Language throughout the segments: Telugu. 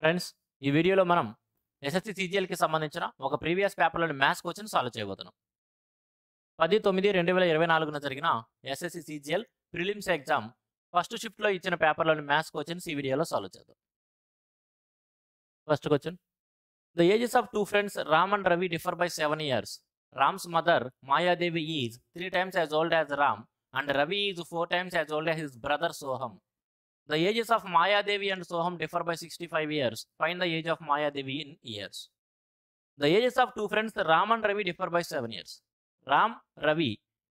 ఫ్రెండ్స్, ఈ వీడియోలో మనం ఎస్ఎస్సి సీజీఎల్కి సంబంధించిన ఒక ప్రీవియస్ పేపర్లోని మ్యాథ్స్ క్వశ్చన్ సాల్వ్ చేయబోతున్నాం. 10/9/2024న జరిగిన SSC CGL prelims exam first షిఫ్ట్లో ఇచ్చిన పేపర్లోని మ్యాథ్స్ క్వశ్చన్స్ ఈ వీడియోలో సాల్వ్ చేద్దాం. First question, the ages of two friends Ram and Ravi differ by 7 years. Ram's mother Mayadevi is 3 times as old as Ram and Ravi is 4 times as old as his brother సోహం. The ages of Mayadevi and Soham differ by 65 years. Find the age of Mayadevi in years. The ages of two friends Ram and Ravi differ by 7 years. Ram Ravi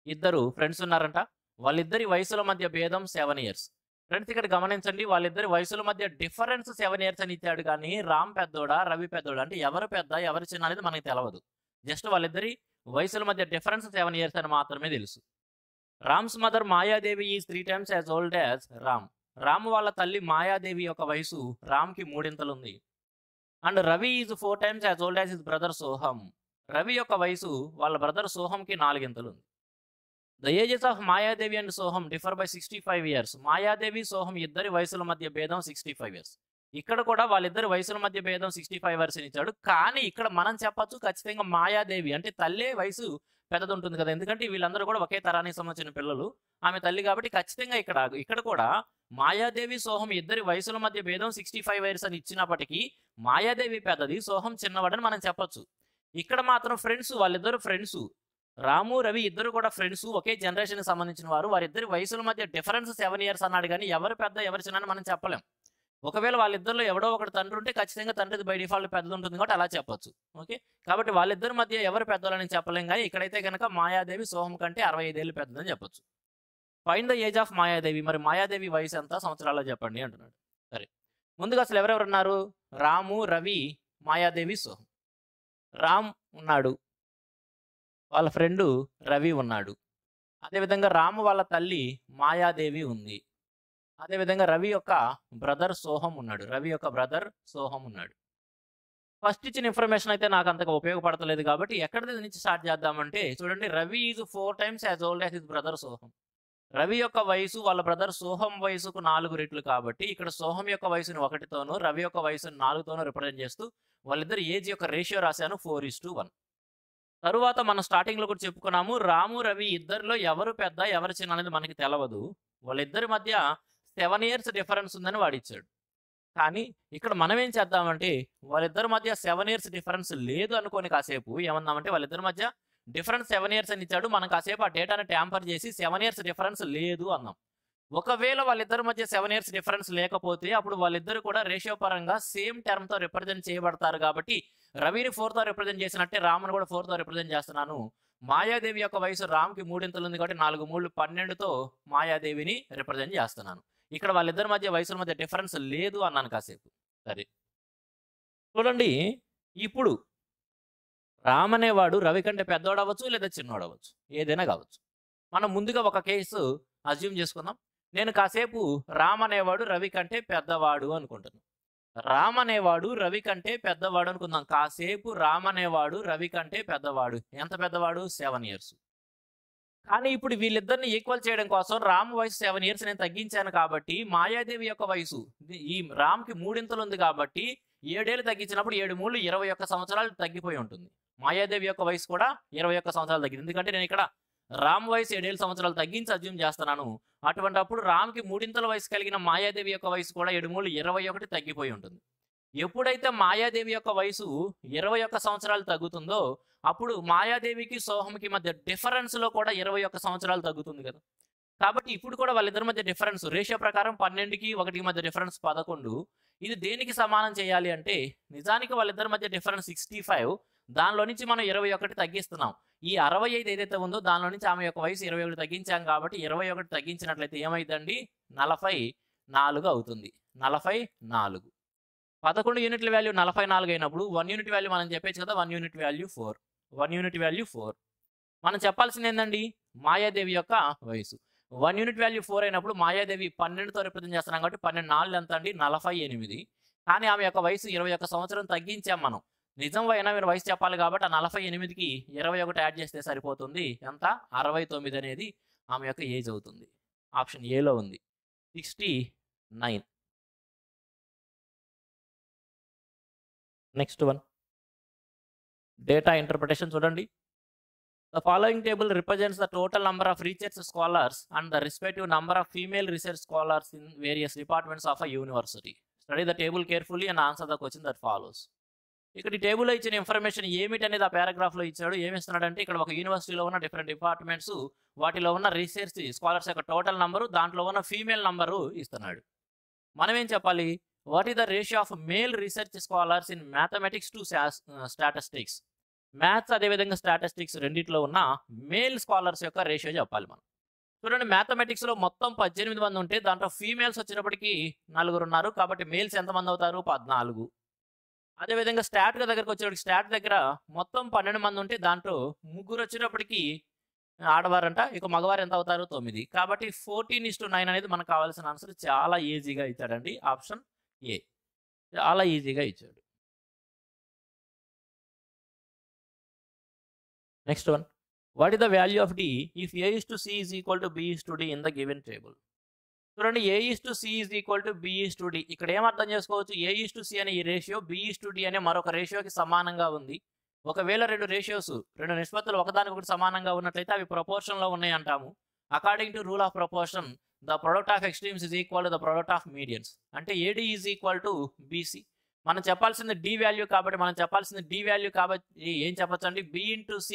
ఇద్దరు ఫ్రెండ్స్ ఉన్నారంట. వాళ్ళిద్దరి వయసుల మధ్య భేదం 7 years. ఫ్రెండ్స్, ఇక్కడ గమనించండి, వాళ్ళిద్దరి వయసుల మధ్య డిఫరెన్స్ 7 years అని ఇచ్చాడు. కానీ రామ్ పెద్దోడా రవి పెద్దోడా అంటే ఎవరు పెద్ద ఎవరు చిన్న అనేది మనకి తెలియదు. జస్ట్ వాళ్ళిద్దరి వయసుల మధ్య డిఫరెన్స్ 7 years అని మాత్రమే తెలుసు. Rams mother Mayadevi is 3 times as old as Ram. Ram వాళ్ళ తల్లి మాయాదేవి యొక్క వయసు రామ్కి 3 ఉంది. And Ravi is 4 times as old as his brother సోహం. రవి యొక్క వయసు వాళ్ళ బ్రదర్ సోహంకి 4 ఉంది. The ages of Mayadevi and సోహం డిఫర్ బై 65 years. మాయాదేవి సోహం ఇద్దరి వయసుల మధ్య భేదం 65 years. ఇక్కడ కూడా వాళ్ళిద్దరి వయసుల మధ్య భేదం 65 years అని ఇచ్చాడు. కానీ ఇక్కడ మనం చెప్పచ్చు ఖచ్చితంగా మాయాదేవి అంటే తల్లే వయసు పెద్దది ఉంటుంది కదా, ఎందుకంటే వీళ్ళందరూ కూడా ఒకే తరానికి సంబంధించిన పిల్లలు, ఆమె తల్లి కాబట్టి ఖచ్చితంగా ఇక్కడ కూడా మాయాదేవి సోహం ఇద్దరి వయసుల మధ్య భేదం 65 years అని ఇచ్చినప్పటికీ మాయాదేవి పెద్దది, సోహం చిన్నవాడని మనం చెప్పొచ్చు. ఇక్కడ మాత్రం ఫ్రెండ్స్, వాళ్ళిద్దరు ఫ్రెండ్స్, రాము రవి ఇద్దరు కూడా ఫ్రెండ్స్, ఒకే జనరేషన్కి సంబంధించిన వారు. వారిద్దరి వయసుల మధ్య డిఫరెన్స్ 7 years అన్నాడు. కానీ ఎవరు పెద్ద ఎవరు చిన్న అని మనం చెప్పలేం. ఒకవేళ వాళ్ళిద్దరిలో ఎవడో ఒకటి తండ్రి ఉంటే ఖచ్చితంగా తండ్రిది బై డిఫాల్ట్ పెద్దది ఉంటుంది కాబట్టి అలా చెప్పొచ్చు. ఓకే, కాబట్టి వాళ్ళిద్దరి మధ్య ఎవరు పెద్దలని చెప్పలేం. కానీ ఇక్కడైతే కనుక మాయాదేవి సోహం కంటే 65 ఏళ్ళు పెద్దదని చెప్పొచ్చు. Find the age of Mayadevi. మరి మాయాదేవి వయసు ఎంత సంవత్సరాల్లో చెప్పండి అంటున్నాడు. సరే, ముందుగా అసలు ఎవరెవరు ఉన్నారు? రాము రవి మాయాదేవి సోహం. రామ్ ఉన్నాడు, వాళ్ళ ఫ్రెండు రవి ఉన్నాడు. అదేవిధంగా రాము వాళ్ళ తల్లి మాయాదేవి ఉంది. అదేవిధంగా రవి యొక్క బ్రదర్ సోహం ఉన్నాడు. ఫస్ట్ ఇచ్చిన ఇన్ఫర్మేషన్ అయితే నాకు అంతగా ఉపయోగపడతలేదు కాబట్టి ఎక్కడి నుంచి స్టార్ట్ చేద్దామంటే చూడండి, Ravi is 4 times as old as his brother సోహం. రవి యొక్క వయసు వాళ్ళ బ్రదర్ సోహం వయసుకు 4 రెట్లు కాబట్టి ఇక్కడ సోహం యొక్క వయసుని 1తోనూ రవి యొక్క వయసుని 4తోనూ రిప్రజెంట్ చేస్తూ వాళ్ళిద్దరు ఏజ్ యొక్క రేషియో రాశాను 4:1. తరువాత మనం స్టార్టింగ్లో కూడా చెప్పుకున్నాము, రాము రవి ఇద్దరిలో ఎవరు పెద్ద ఎవరు చిన్న అనేది మనకి తెలవదు. వాళ్ళిద్దరి మధ్య 7 years డిఫరెన్స్ ఉందని వాడిచ్చాడు. కానీ ఇక్కడ మనం ఏం చేద్దామంటే వాళ్ళిద్దరి మధ్య 7 years డిఫరెన్స్ లేదు అనుకోని కాసేపు ఏమన్నామంటే వాళ్ళిద్దరి మధ్య డిఫరెన్స్ 7 years అని ఇచ్చాడు. మనం కాసేపు ఆ డేటాని ట్యాంపర్ చేసి 7 years డిఫరెన్స్ లేదు అన్నాం. ఒకవేళ వాళ్ళిద్దరి మధ్య 7 years డిఫరెన్స్ లేకపోతే అప్పుడు వాళ్ళిద్దరు కూడా రేషియో పరంగా సేమ్ టర్మ్తో రిప్రజెంట్ చేయబడతారు. కాబట్టి రవిని 4తో రిప్రజెంట్ చేసినట్టే రామును కూడా 4తో రిప్రజెంట్ చేస్తున్నాను. మాయాదేవి యొక్క వయసు రామ్కి 3 ఉంది కాబట్టి 4 3 12తో మాయాదేవిని రిప్రజెంట్ చేస్తున్నాను. ఇక్కడ వాళ్ళిద్దరి మధ్య వయసుల మధ్య డిఫరెన్స్ లేదు అన్నాను కాసేపు. సరే చూడండి, ఇప్పుడు రామ్ అనేవాడు రవి కంటే పెద్దవాడు అవ్వచ్చు లేదా చిన్నవాడు అవ్వచ్చు, ఏదైనా కావచ్చు. మనం ముందుగా ఒక కేసు అజ్యూమ్ చేసుకుందాం. నేను కాసేపు రామ్ అనేవాడు రవి కంటే పెద్దవాడు అనుకుంటున్నాను. రామ్ అనేవాడు రవి కంటే పెద్దవాడు అనుకుందాం. కాసేపు రామ్ అనేవాడు రవి కంటే పెద్దవాడు. ఎంత పెద్దవాడు? 7 years. కానీ ఇప్పుడు వీళ్ళిద్దరిని ఈక్వల్ చేయడం కోసం రామ్ వయసు 7 years నేను తగ్గించాను కాబట్టి మాయాదేవి యొక్క వయసు ఈ రామ్కి 3 ఉంది కాబట్టి 7 ఏళ్ళు తగ్గించినప్పుడు 7 3 21 సంవత్సరాలు తగ్గిపోయి ఉంటుంది. మాయాదేవి యొక్క వయసు కూడా 21 సంవత్సరాలు తగ్గింది. ఎందుకంటే నేను ఇక్కడ రామ్ వయసు 7 సంవత్సరాలు తగ్గించి అజ్యూమ్ చేస్తున్నాను. అటువంటి అప్పుడు రామ్కి 3 వయసు కలిగిన మాయాదేవి యొక్క వయసు కూడా 7 3 21 తగ్గిపోయి ఉంటుంది. ఎప్పుడైతే మాయాదేవి యొక్క వయసు 21 సంవత్సరాలు తగ్గుతుందో అప్పుడు మాయాదేవికి సోహంకి మధ్య డిఫరెన్స్లో కూడా 21 సంవత్సరాలు తగ్గుతుంది కదా. కాబట్టి ఇప్పుడు కూడా వాళ్ళిద్దరి మధ్య డిఫరెన్స్ రేషియో ప్రకారం 12కి 1కి మధ్య డిఫరెన్స్ 11. ఇది దేనికి సమానం చేయాలి అంటే నిజానికి వాళ్ళిద్దరి మధ్య డిఫరెన్స్ 65, దానిలో నుంచి మనం 21 తగ్గిస్తున్నాం. ఈ 65 ఏదైతే ఉందో దానిలో నుంచి ఆమె యొక్క వయసు 21 తగ్గించాం కాబట్టి 21 తగ్గించినట్లయితే ఏమైందండి? 44 అవుతుంది. 44 11 యూనిట్ల వాల్యూ 44 అయినప్పుడు 1 యూనిట్ వాల్యూ మనం చెప్పేచ్చు కదా, 1 యూనిట్ వాల్యూ 4. 1 unit value 4. మనం చెప్పాల్సింది ఏంటండి? మాయాదేవి యొక్క వయసు 1 యూనిట్ వాల్యూ 4 అయినప్పుడు మాయాదేవి 12తో రిప్రజెంట్ చేస్తున్నాం కాబట్టి 12 4 ఎంత అండి? 48. కానీ ఆమె యొక్క వయసు 21 సంవత్సరం తగ్గించాం మనం. నిజం అయినా మీరు వయసు చెప్పాలి కాబట్టి ఆ 48కి 21 యాడ్ చేస్తే సరిపోతుంది. ఎంత? 69 అనేది ఆమె యొక్క ఏజ్ అవుతుంది. ఆప్షన్ ఏలో ఉంది 69. నెక్స్ట్ వన్ డేటా ఇంటర్ప్రిటేషన్ చూడండి. The following table represents the total number of research scholars and the respective number of female research scholars in various departments of a university. Study the table carefully and answer the question that follows. ఇక్కడ ఈ టేబుల్లో ఇచ్చిన ఇన్ఫర్మేషన్ ఏమిటి అనేది ఆ పారాగ్రాఫ్లో ఇచ్చాడు. ఏమి ఇస్తున్నాడంటే ఇక్కడ ఒక యూనివర్సిటీలో ఉన్న డిఫరెంట్ డిపార్ట్మెంట్స్, వాటిలో ఉన్న రీసెర్చ్ స్కాలర్స్ యొక్క టోటల్ నంబరు, దాంట్లో ఉన్న ఫీమేల్ నంబరు ఇస్తున్నాడు. మనం ఏం చెప్పాలి? What is the ratio of male research scholars in mathematics to statistics. Maths అదేవిధంగా స్టాటిస్టిక్స్ రెండింటిలో ఉన్న మేల్ స్కాలర్స్ యొక్క రేషియో చెప్పాలి మనం. చూడండి, మ్యాథమెటిక్స్లో మొత్తం 18 మంది ఉంటే దాంట్లో ఫీమేల్స్ వచ్చినప్పటికీ 4 ఉన్నారు. కాబట్టి మేల్స్ ఎంతమంది అవుతారు? 14. అదేవిధంగా స్టాట్ దగ్గరకు వచ్చేటప్పటికి స్టాట్ దగ్గర మొత్తం 12 మంది ఉంటే దాంట్లో 3 వచ్చినప్పటికీ ఆడవారంట, ఇక మగవారు ఎంత అవుతారు? 9. కాబట్టి 14:9 అనేది మనకు కావాల్సిన ఆన్సర్. చాలా ఈజీగా ఇచ్చాడండి. ఆప్షన్ ఏ చాలా ఈజీగా ఇచ్చాడు. Next one, what is the value of D if A:C is equal to B:D in the given table. చూడండి, A:C is equal to B:D. ఇక్కడ ఏం అర్థం చేసుకోవచ్చు? A:C అనే ఈ రేషియో B:D అనే మరొక రేషియోకి సమానంగా ఉంది. ఒకవేళ రెండు నిష్పత్తులు ఒకదానికొకటి సమానంగా ఉన్నట్లయితే అవి ప్రపోర్షన్లో ఉన్నాయి అంటాము. According to rule of proportion the product of extremes is equal to the product of medians. అంటే AD is equal to BC. మనం చెప్పాల్సింది D వాల్యూ కాబట్టి ఏం చెప్పచ్చు అండి? B/C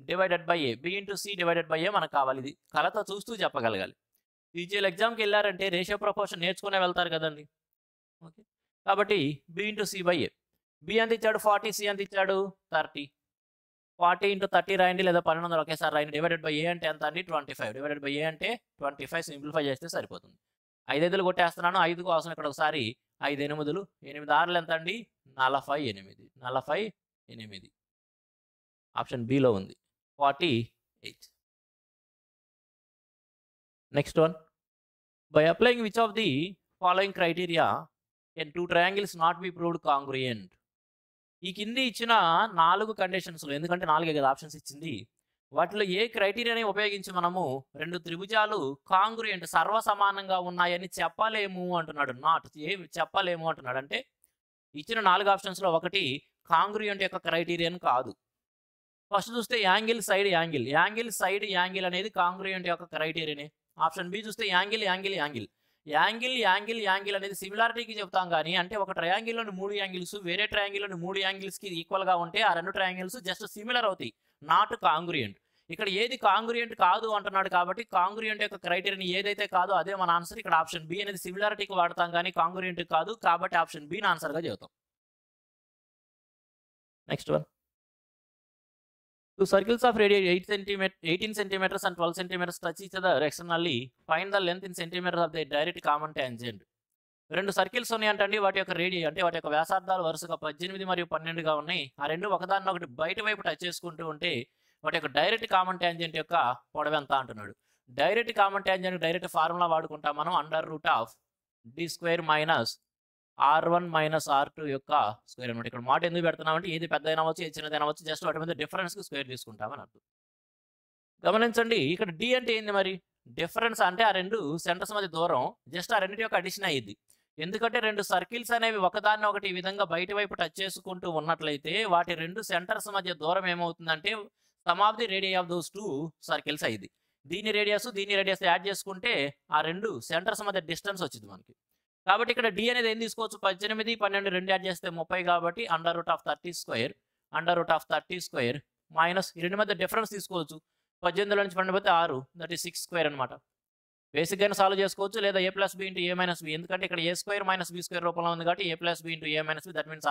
divided by A. B/C divided by A మనకు కావాలి. ఇది కలతో చూస్తూ చెప్పగలగాలి. టీజీఎల్ ఎగ్జామ్కి వెళ్ళారంటే రేషియో ప్రపోర్షన్ నేర్చుకునే వెళ్తారు కదండి. ఓకే, కాబట్టి B/C బై A. B ఎంత ఇచ్చాడు? 40. C ఎంత ఇచ్చాడు? 30. 40 × 30 రాయండి, లేదా 1200 ఒకేసారి రాయండి. డివైడెడ్ బై A అంటే ఎంత అండి? 25. డివైడెడ్ బై A అంటే 25. సింప్లిఫై చేస్తే సరిపోతుంది. 5 5 కొట్టేస్తున్నాను. 5 కోసం ఇక్కడ ఒకసారి 5 8 8 6 ఎంత అండి? 48. 48 ఆప్షన్ బిలో ఉంది. 48. Next one, by applying which of the following criteria can 2 triangles not be proved congruent. ఈ కింది ఇచ్చిన 4 కండిషన్స్లో, ఎందుకంటే 4 కదా ఆప్షన్స్ ఇచ్చింది, వాటిలో ఏ క్రైటీరియాని ఉపయోగించి మనము 2 త్రిభుజాలు కాంగ్రుయెంట్ సర్వసమానంగా ఉన్నాయని చెప్పలేము అంటున్నాడు. చెప్పలేము అంటున్నాడు. అంటే ఇచ్చిన 4 ఆప్షన్స్లో ఒకటి కాంగ్రుయెంట్ యొక్క క్రైటీరియన్ కాదు. ఫస్ట్ చూస్తే యాంగిల్ సైడ్ యాంగిల్ అనేది కాంగ్రుయెంట్ యొక్క క్రైటీరియనే. ఆప్షన్ బి చూస్తే యాంగిల్ అనేది సిమిలారిటీకి చెప్తాం కానీ, అంటే ఒక ట్రయాంగిల్లోని 3 యాంగిల్స్ వేరే ట్రయాంగిల్లోని 3 యాంగిల్స్కి ఈక్వల్గా ఉంటే ఆ 2 ట్రయాంగిల్స్ జస్ట్ సిమిలర్ అవుతాయి, నాట్ కాంగ్రుయెంట్. ఇక్కడ ఏది కాంగ్రుయెంట్ కాదు అంటున్నాడు కాబట్టి కాంగ్రుయెంట్ యొక్క క్రైటీరియన్ ఏదైతే కాదో అదే మన ఆన్సర్. ఇక్కడ ఆప్షన్ బి అనేది సిమిలారిటీకి వాడతాం కానీ కాంగ్రుయెంట్ కాదు, కాబట్టి ఆప్షన్ బిని ఆన్సర్గా చెబుతాం. Next one, 2 circles of radius 18 centimeters and 12 centimeters touch each other externally. Find the length in centimeters of the direct common tangent. 2 circles ఉన్నాయంటండి. వాటి యొక్క రేడియస్ అంటే వాటి యొక్క వ్యాసార్థాలు వరుసగా 18 మరియు 12గా ఉన్నాయి. ఆ రెండు ఒకదాన్నొకటి బయట వైపు టచ్ చేసుకుంటూ ఉంటే వాటి యొక్క డైరెక్ట్ కామన్ ట్యాంజెంట్ యొక్క పొడవు ఎంత అంటున్నాడు. Direct common tangent direct formula వాడుకుంటాం మనం. √d² - R1 - R2 యొక్క స్క్వేర్ అనమాట. ఇక్కడ మాట ఎందుకు పెడుతున్నామంటే ఏది పెద్ద అయినా అవ్వచ్చు, ఏది చిన్నదైనా అవ్వచ్చు, జస్ట్ వాటి మీద డిఫరెన్స్కి స్క్వేర్ తీసుకుంటామని అర్థం. గమనించండి, ఇక్కడ డి అంటే ఏంది మరి? డిఫరెన్స్ అంటే ఆ 2 సెంటర్స్ మధ్య దూరం, జస్ట్ ఆ రెండింటి యొక్క అడిషన్ అయ్యింది. ఎందుకంటే 2 సర్కిల్స్ అనేవి ఒకదాన్ని ఒకటి ఈ విధంగా బయట వైపు టచ్ చేసుకుంటూ ఉన్నట్లయితే వాటి 2 సెంటర్స్ మధ్య దూరం ఏమవుతుందంటే some of the radius of those 2 circles అయ్యింది. దీని రేడియస్ యాడ్ చేసుకుంటే ఆ 2 సెంటర్స్ మధ్య డిస్టెన్స్ వచ్చింది మనకి. కాబట్టి ఇక్కడ డి అనేది ఏం తీసుకోవచ్చు? 18 12 2 యాడ్ చేస్తే 30 కాబట్టి √30² మైనస్ ఈ 2 మధ్య డిఫరెన్స్ తీసుకోవచ్చు. 18లో నుంచి 12 పోతే 6, దట్ ఈస్ 6² అనమాట. బేసిక్గానే సాల్వ్ చేసుకోవచ్చు, లేదా A + B × A - B, ఎందుకంటే ఇక్కడ A² - B² రూపంలో ఉంది కాబట్టి A + B × A - B, that means √,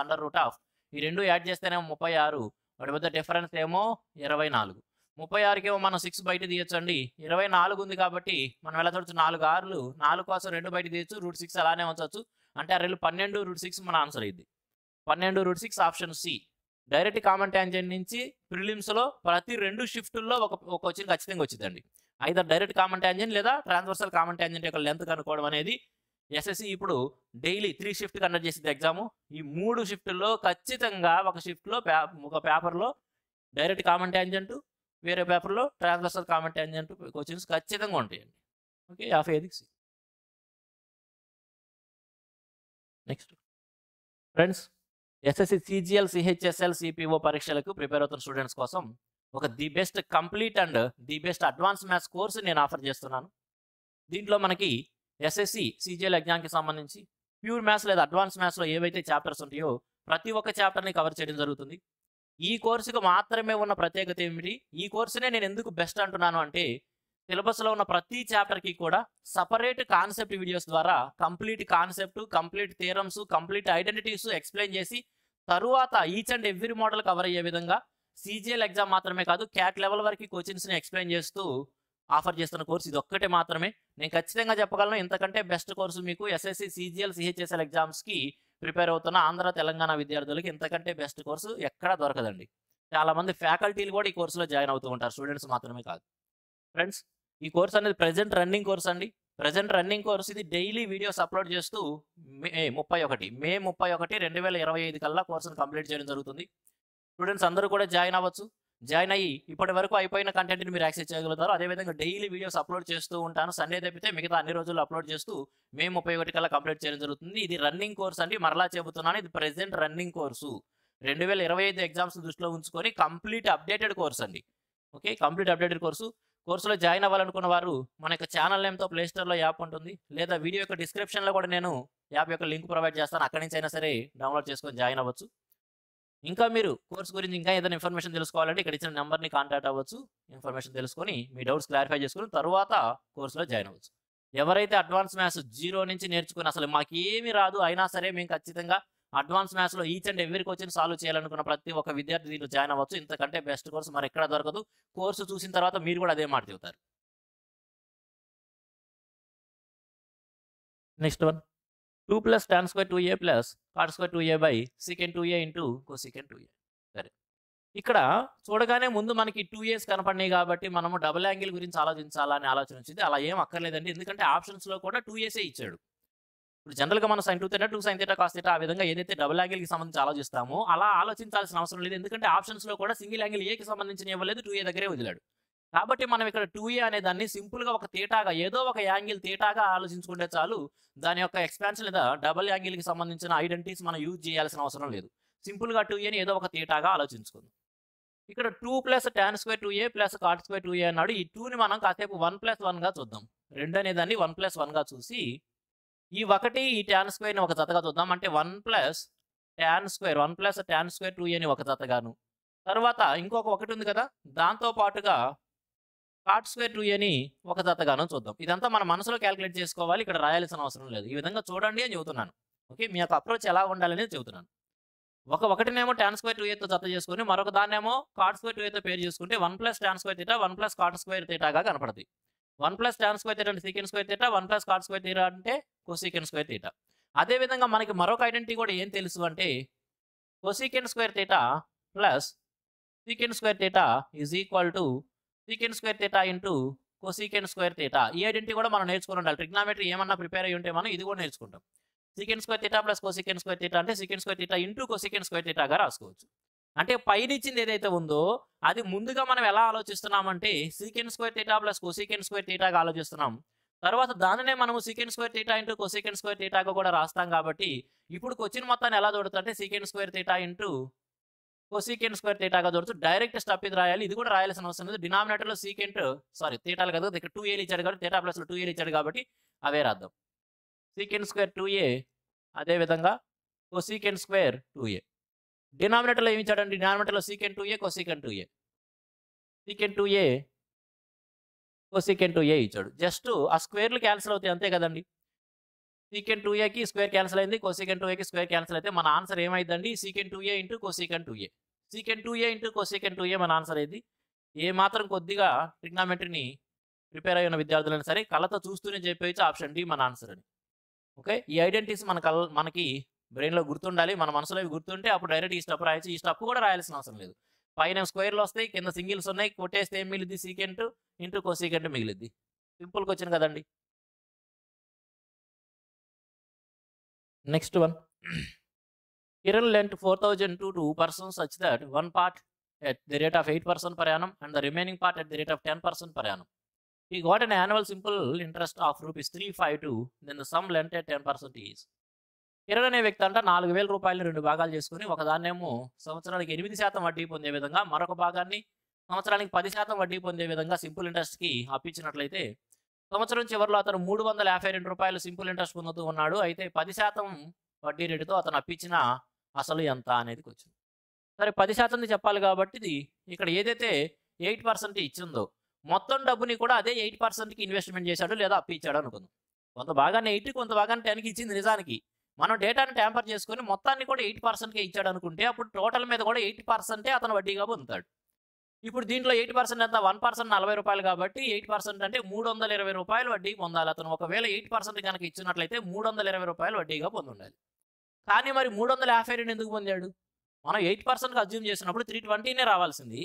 ఈ 2 యాడ్ చేస్తేనేమో 36, వాటి మధ్య డిఫరెన్స్ ఏమో 24. 36కేమో మనం 6 బయట తీయచ్చండి. 24 ఉంది కాబట్టి మనం ఎలా చూడొచ్చు? 4 6 4 కోసం 2 బయట తీయచ్చు, √6 అలానే ఉంచవచ్చు. అంటే ఆ 2 12 √6 మన ఆన్సర్ అయింది. 12 √6 option C. Direct common tangent నుంచి ప్రిలిమ్స్లో ప్రతి 2 షిఫ్టుల్లో ఒక క్వశ్చన్ ఖచ్చితంగా వచ్చిందండి. ఐదర్ డైరెక్ట్ కామన్ ట్యాంజెంట్ లేదా ట్రాన్స్వర్సల్ కామన్ ట్యాంజెంట్ యొక్క లెంత్ కనుక్కోవడం అనేది ఎస్ఎస్సి ఇప్పుడు డైలీ 3 షిఫ్ట్ కండక్ట్ చేసింది ఎగ్జాము. ఈ 3 షిఫ్టుల్లో ఖచ్చితంగా ఒక షిఫ్ట్లో ఒక పేపర్లో డైరెక్ట్ కామన్ ట్యాంజెంట్, వేరే పేపర్లో ట్రాన్స్వర్సల్ కామన్ ట్యాంజెంట్ క్వశ్చన్స్ ఖచ్చితంగా ఉంటాయండి. ఓకే, 55కి. Next friends, SSC CGL CHSL CPO పరీక్షలకు ప్రిపేర్ అవుతున్న స్టూడెంట్స్ కోసం ఒక the best complete and the best advance maths course నేను ఆఫర్ చేస్తున్నాను. దీంట్లో మనకి ఎస్ఎస్సి సిజిఎల్ ఎగ్జామ్కి సంబంధించి ప్యూర్ మ్యాథ్స్ లేదా అడ్వాన్స్ మ్యాథ్స్లో ఏవైతే చాప్టర్స్ ఉంటాయో ప్రతి ఒక్క చాప్టర్ని కవర్ చేయడం జరుగుతుంది. ఈ కోర్సుకు మాత్రమే ఉన్న ప్రత్యేకత ఏమిటి, ఈ కోర్సునే నేను ఎందుకు బెస్ట్ అంటున్నాను అంటే, సిలబస్లో ఉన్న ప్రతి చాప్టర్కి కూడా సపరేట్ కాన్సెప్ట్ వీడియోస్ ద్వారా complete concept, complete theorems, complete identities explain చేసి తరువాత each and every model cover అయ్యే విధంగా సిజిఎల్ ఎగ్జామ్ మాత్రమే కాదు క్యాట్ లెవెల్ వరకు కోచింగ్స్ని ఎక్స్ప్లెయిన్ చేస్తూ ఆఫర్ చేస్తున్న కోర్సు ఇది ఒక్కటే మాత్రమే. నేను ఖచ్చితంగా చెప్పగలను, ఇంతకంటే బెస్ట్ కోర్సు మీకు ఎస్ఎస్సి సిజిఎల్ సిహెచ్ఎస్ఎల్ ఎగ్జామ్స్కి ప్రిపేర్ అవుతున్న ఆంధ్ర తెలంగాణ విద్యార్థులకి ఇంతకంటే బెస్ట్ కోర్సు ఎక్కడా దొరకదండి. చాలామంది ఫ్యాకల్టీలు కూడా ఈ కోర్సులో జాయిన్ అవుతూ ఉంటారు, స్టూడెంట్స్ మాత్రమే కాదు. ఫ్రెండ్స్, ఈ కోర్స్ అనేది ప్రజెంట్ రన్నింగ్ కోర్స్ అండి. ప్రజెంట్ రన్నింగ్ కోర్స్ ఇది డైలీ వీడియోస్ అప్లోడ్ చేస్తూ మే 31, 2025 కల్లా కోర్సును కంప్లీట్ చేయడం జరుగుతుంది. స్టూడెంట్స్ అందరూ కూడా జాయిన్ అవ్వచ్చు. జాయిన్ అయ్యి ఇప్పటి వరకు అయిపోయిన కంటెంట్ని మీరు యాక్సెస్ చేయగలుగుతారు. అదేవిధంగా డైలీ వీడియోస్ అప్లోడ్ చేస్తూ ఉంటాను. సండే తప్పితే మిగతా అన్ని రోజులు అప్లోడ్ చేస్తూ మే 31 కల్లా కంప్లీట్ చేయడం జరుగుతుంది. ఇది రన్నింగ్ కోర్స్ అండి, మరలా చెబుతున్నాను, ఇది ప్రెజెంట్ రన్నింగ్ కోర్సు. 2025 ఎగ్జామ్స్ దృష్టిలో ఉంచుకొని కంప్లీట్ అప్డేటెడ్ కోర్స్ అండి. ఓకే, కంప్లీట్ అప్డేటెడ్ కోర్సులో జాయిన్ అవ్వాలనుకున్న వారు మన యొక్క ఛానల్ నేమ్తో ప్లేస్టోర్లో యాప్ ఉంటుంది, లేదా వీడియో యొక్క డిస్క్రిప్షన్లో కూడా నేను యాప్ యొక్క లింక్ ప్రొవైడ్ చేస్తాను. అక్కడి నుంచి అయినా సరే డౌన్లోడ్ చేసుకొని జాయిన్ అవ్వచ్చు. ఇంకా మీరు కోర్స్ గురించి ఇంకా ఏదైనా ఇన్ఫర్మేషన్ తెలుసుకోవాలంటే ఇక్కడ ఇచ్చిన నెంబర్ని కాంటాక్ట్ అవ్వచ్చు. ఇన్ఫర్మేషన్ తెలుసుకొని మీ డౌట్స్ క్లారిఫై చేసుకుని తర్వాత కోర్సులో జాయిన్ అవ్వచ్చు. ఎవరైతే అడ్వాన్స్ మ్యాథ్స్ 0 నుంచి నేర్చుకుని అసలు మాకు ఏమీ రాదు అయినా సరే మేము ఖచ్చితంగా అడ్వాన్స్ మ్యాథ్స్లో each and every question solve చేయాలనుకున్న ప్రతి ఒక్క విద్యార్థి దీంట్లో జాయిన్ అవ్వచ్చు. ఇంతకంటే బెస్ట్ కోర్సు మరి ఎక్కడ దొరకదు. కోర్సు చూసిన తర్వాత మీరు కూడా అదే మాట చెబుతారు. Next one, 2 + tan² 2a + cot² 2a / secant 2a into cosecant 2a. సరే, ఇక్కడ చూడగానే ముందు మనకి 2a's కనపడినాయి కాబట్టి మనము డబుల్ యాంగిల్ గురించి ఆలోచించాలా అని ఆలోచన వచ్చింది. అలా ఏం అక్కర్లేదండి, ఎందుకంటే ఆప్షన్స్లో కూడా 2a's ఇచ్చాడు. ఇప్పుడు జనరల్గా మనం sin 2θ 2 sin θ cos θ ఆ విధంగా ఏదైతే డబుల్ యాంగిల్కి సంబంధించి ఆలోచిస్తామో అలా ఆలోచించాల్సిన అవసరం లేదు. ఎందుకంటే ఆప్షన్స్లో కూడా సింగిల్ యాంగిల్ ఏకి సంబంధించిన ఇవ్వలేదు, 2a దగ్గరే వదిలాడు. కాబట్టి మనం ఇక్కడ 2a అనే దాన్ని సింపుల్గా ఒక తీటాగా ఏదో ఒక యాంగిల్ తీటాగా ఆలోచించుకుంటే చాలు. దాని యొక్క ఎక్స్పాన్షన్ లేదా డబుల్ యాంగిల్కి సంబంధించిన ఐడెంటిటీస్ మనం యూజ్ చేయాల్సిన అవసరం లేదు. సింపుల్గా 2aని ఏదో ఒక తీటాగా ఆలోచించుకుందాం. ఇక్కడ 2 + tan² 2a + cot² 2a అన్నాడు. ఈ 2ని మనం కాసేపు 1 + 1గా చూద్దాం. 2 అనే దాన్ని 1 + 1గా చూసి ఈ 1 ఈ tan²ని ఒక జతగా చూద్దాం. అంటే 1 + tan² 2aని ఒక జతగాను, తర్వాత ఇంకొక 1 ఉంది కదా, దాంతో పాటుగా cot² 2aని ఒక జతగాను చూద్దాం. ఇదంతా మన మనసులో క్యాలిక్యులేట్ చేసుకోవాలి, ఇక్కడ రాయాల్సిన అవసరం లేదు. ఈ విధంగా చూడండి అని చెబుతున్నాను. ఓకే, మీ యొక్క అప్రోచ్ ఎలా ఉండాలనేది చెబుతున్నాను. ఒకటినేమో tan² 2aతో జత చేసుకొని మరొక దాన్నేమో cot² 2aతో పేరు చేసుకుంటే 1 + tan² θ 1 + cot² θగా కనపడుతుంది. 1 + tan² θ అంటే secant² θ, 1 + cot² θ అంటే cosecant² θ. అదేవిధంగా మనకి మరొక ఐడెంటిటీ కూడా ఏం తెలుసు అంటే cosecant² θ + secant² θ is equal to secant² θ into cosecant² θ. ఈ ఐడెంటిటీ కూడా మనం నేర్చుకుని ఉండాలి. ట్రిగ్నామెట్రీ ఏమన్నా ప్రిపేర్ అయ్యి ఉంటే మనం ఇది కూడా నేర్చుకుంటాం. secant² θ + cosecant² θ అంటే secant² θ ఇంటూ cosecant² θగా రాసుకోవచ్చు. అంటే పైన ఇచ్చింది ఏదైతే ఉందో అది ముందుగా మనం ఎలా ఆలోచిస్తున్నామంటే secant² θ + cosecant² θగా ఆలోచిస్తున్నాం. తర్వాత దానినే మనము secant² θ ఇంటూ cosecant² θగా కూడా రాస్తాం. కాబట్టి ఇప్పుడు క్వశ్చన్ మొత్తాన్ని ఎలా చూడొచ్చంటే secant² θ ఇంటూ cosecant² θగా చూడొచ్చు. డైరెక్ట్ స్టెప్ ఇది రాయాలి. ఇది కూడా రాయాల్సిన అవసరం లేదు. డినామినేటర్లో థీటాలు కదా, ఇక్కడ 2aలు ఇచ్చాడు కాబట్టి θ ప్లస్లో 2aలు ఇచ్చాడు కాబట్టి అవే రాద్దాం. secant² 2a అదేవిధంగా cosecant² 2a. డినామినేటర్లో ఏమి ఇచ్చాడండి, డినామినేటర్లో secant 2a cosecant 2a, secant 2a cosecant 2a ఇచ్చాడు. జస్ట్ ఆ స్క్వేర్లు క్యాన్సిల్ అవుతాయి అంతే కదండి. secant 2aకి స్క్వేర్ క్యాన్సిల్ అయింది, cosecant 2aకి స్క్వేర్ క్యాన్సిల్ అయితే మన ఆన్సర్ ఏమైందండి, secant 2a into cosecant 2a. secant 2a into cosecant 2a మన ఆన్సర్ అయింది. ఏ మాత్రం కొద్దిగా ట్రిగ్నామెట్రీని ప్రిపేర్ అయిన విద్యార్థులైనా సరే కళ్ళతో చూస్తూనే చెప్పేయచ్చు ఆప్షన్ డి మన ఆన్సర్ అని. ఓకే, ఈ ఐడెంటిటీస్ మనకి బ్రెయిన్లో గుర్తుండాలి. మన మనసులో గుర్తుంటే అప్పుడు డైరెక్ట్ ఈ స్టెప్ రాయొచ్చు. ఈ స్టెప్ కూడా రాయాల్సిన అవసరం లేదు. పైన స్క్వేర్లు వస్తాయి, కింద సింగిల్స్ ఉన్నాయి, కొట్టేస్తే ఏం మిగిలిద్ది, secant ఇంటూ cosecant మిగిలిద్ది. సింపుల్ క్వశ్చన్ కదండి. Next one, Kiran lent 4,000 to 2 persons such that one part at the rate of 8% per annum and the remaining part at the rate of 10% per annum. He got an annual simple interest of rupees 352. Then the sum lent at 10% is. Kiran అనే వ్యక్తి అంట 4,000 రూపాయలు 2 భాగాలు చేసుకొని ఒకదాన్నేమో సంవత్సరానికి 8% వడ్డీ పొందే విధంగా మరొక భాగాన్ని సంవత్సరానికి 10% వడ్డీ పొందే విధంగా సింపుల్ ఇంట్రెస్ట్కి అప్పించినట్లయితే సంవత్సరం చివరిలో అతను 352 రూపాయలు సింపుల్ ఇంట్రెస్ట్ పొందుతూ ఉన్నాడు. అయితే 10% వడ్డీ రేటుతో అతను అప్పించిన అసలు ఎంత అనేది వచ్చింది. సరే 10% చెప్పాలి కాబట్టి ఇది ఇక్కడ ఏదైతే 8% ఇచ్చిందో మొత్తం డబ్బుని కూడా అదే 8%కి ఇన్వెస్ట్మెంట్ చేశాడు లేదా అప్పించాడు అనుకుందాం. కొంత భాగాన్ని 8 కొంత భాగాన్ని 10కి ఇచ్చింది నిజానికి. మనం డేటాను ట్యాంపర్ చేసుకొని మొత్తాన్ని కూడా 8%కే ఇచ్చాడు అనుకుంటే అప్పుడు టోటల్ మీద కూడా 8% అతను వడ్డీగా పొందుతాడు. ఇప్పుడు దీంట్లో 8% ఎంత 1% 40 రూపాయలు కాబట్టి 8% అంటే 320 రూపాయలు వడ్డీ పొందాలి అతను. ఒకవేళ 8% కనుక ఇచ్చినట్లయితే 320 రూపాయలు వడ్డీగా పొందుండాలి. కానీ మరి 352 ఎందుకు పొందాడు? మనం 8%కి అజ్యూమ్ చేసినప్పుడు 320నే రావాల్సింది.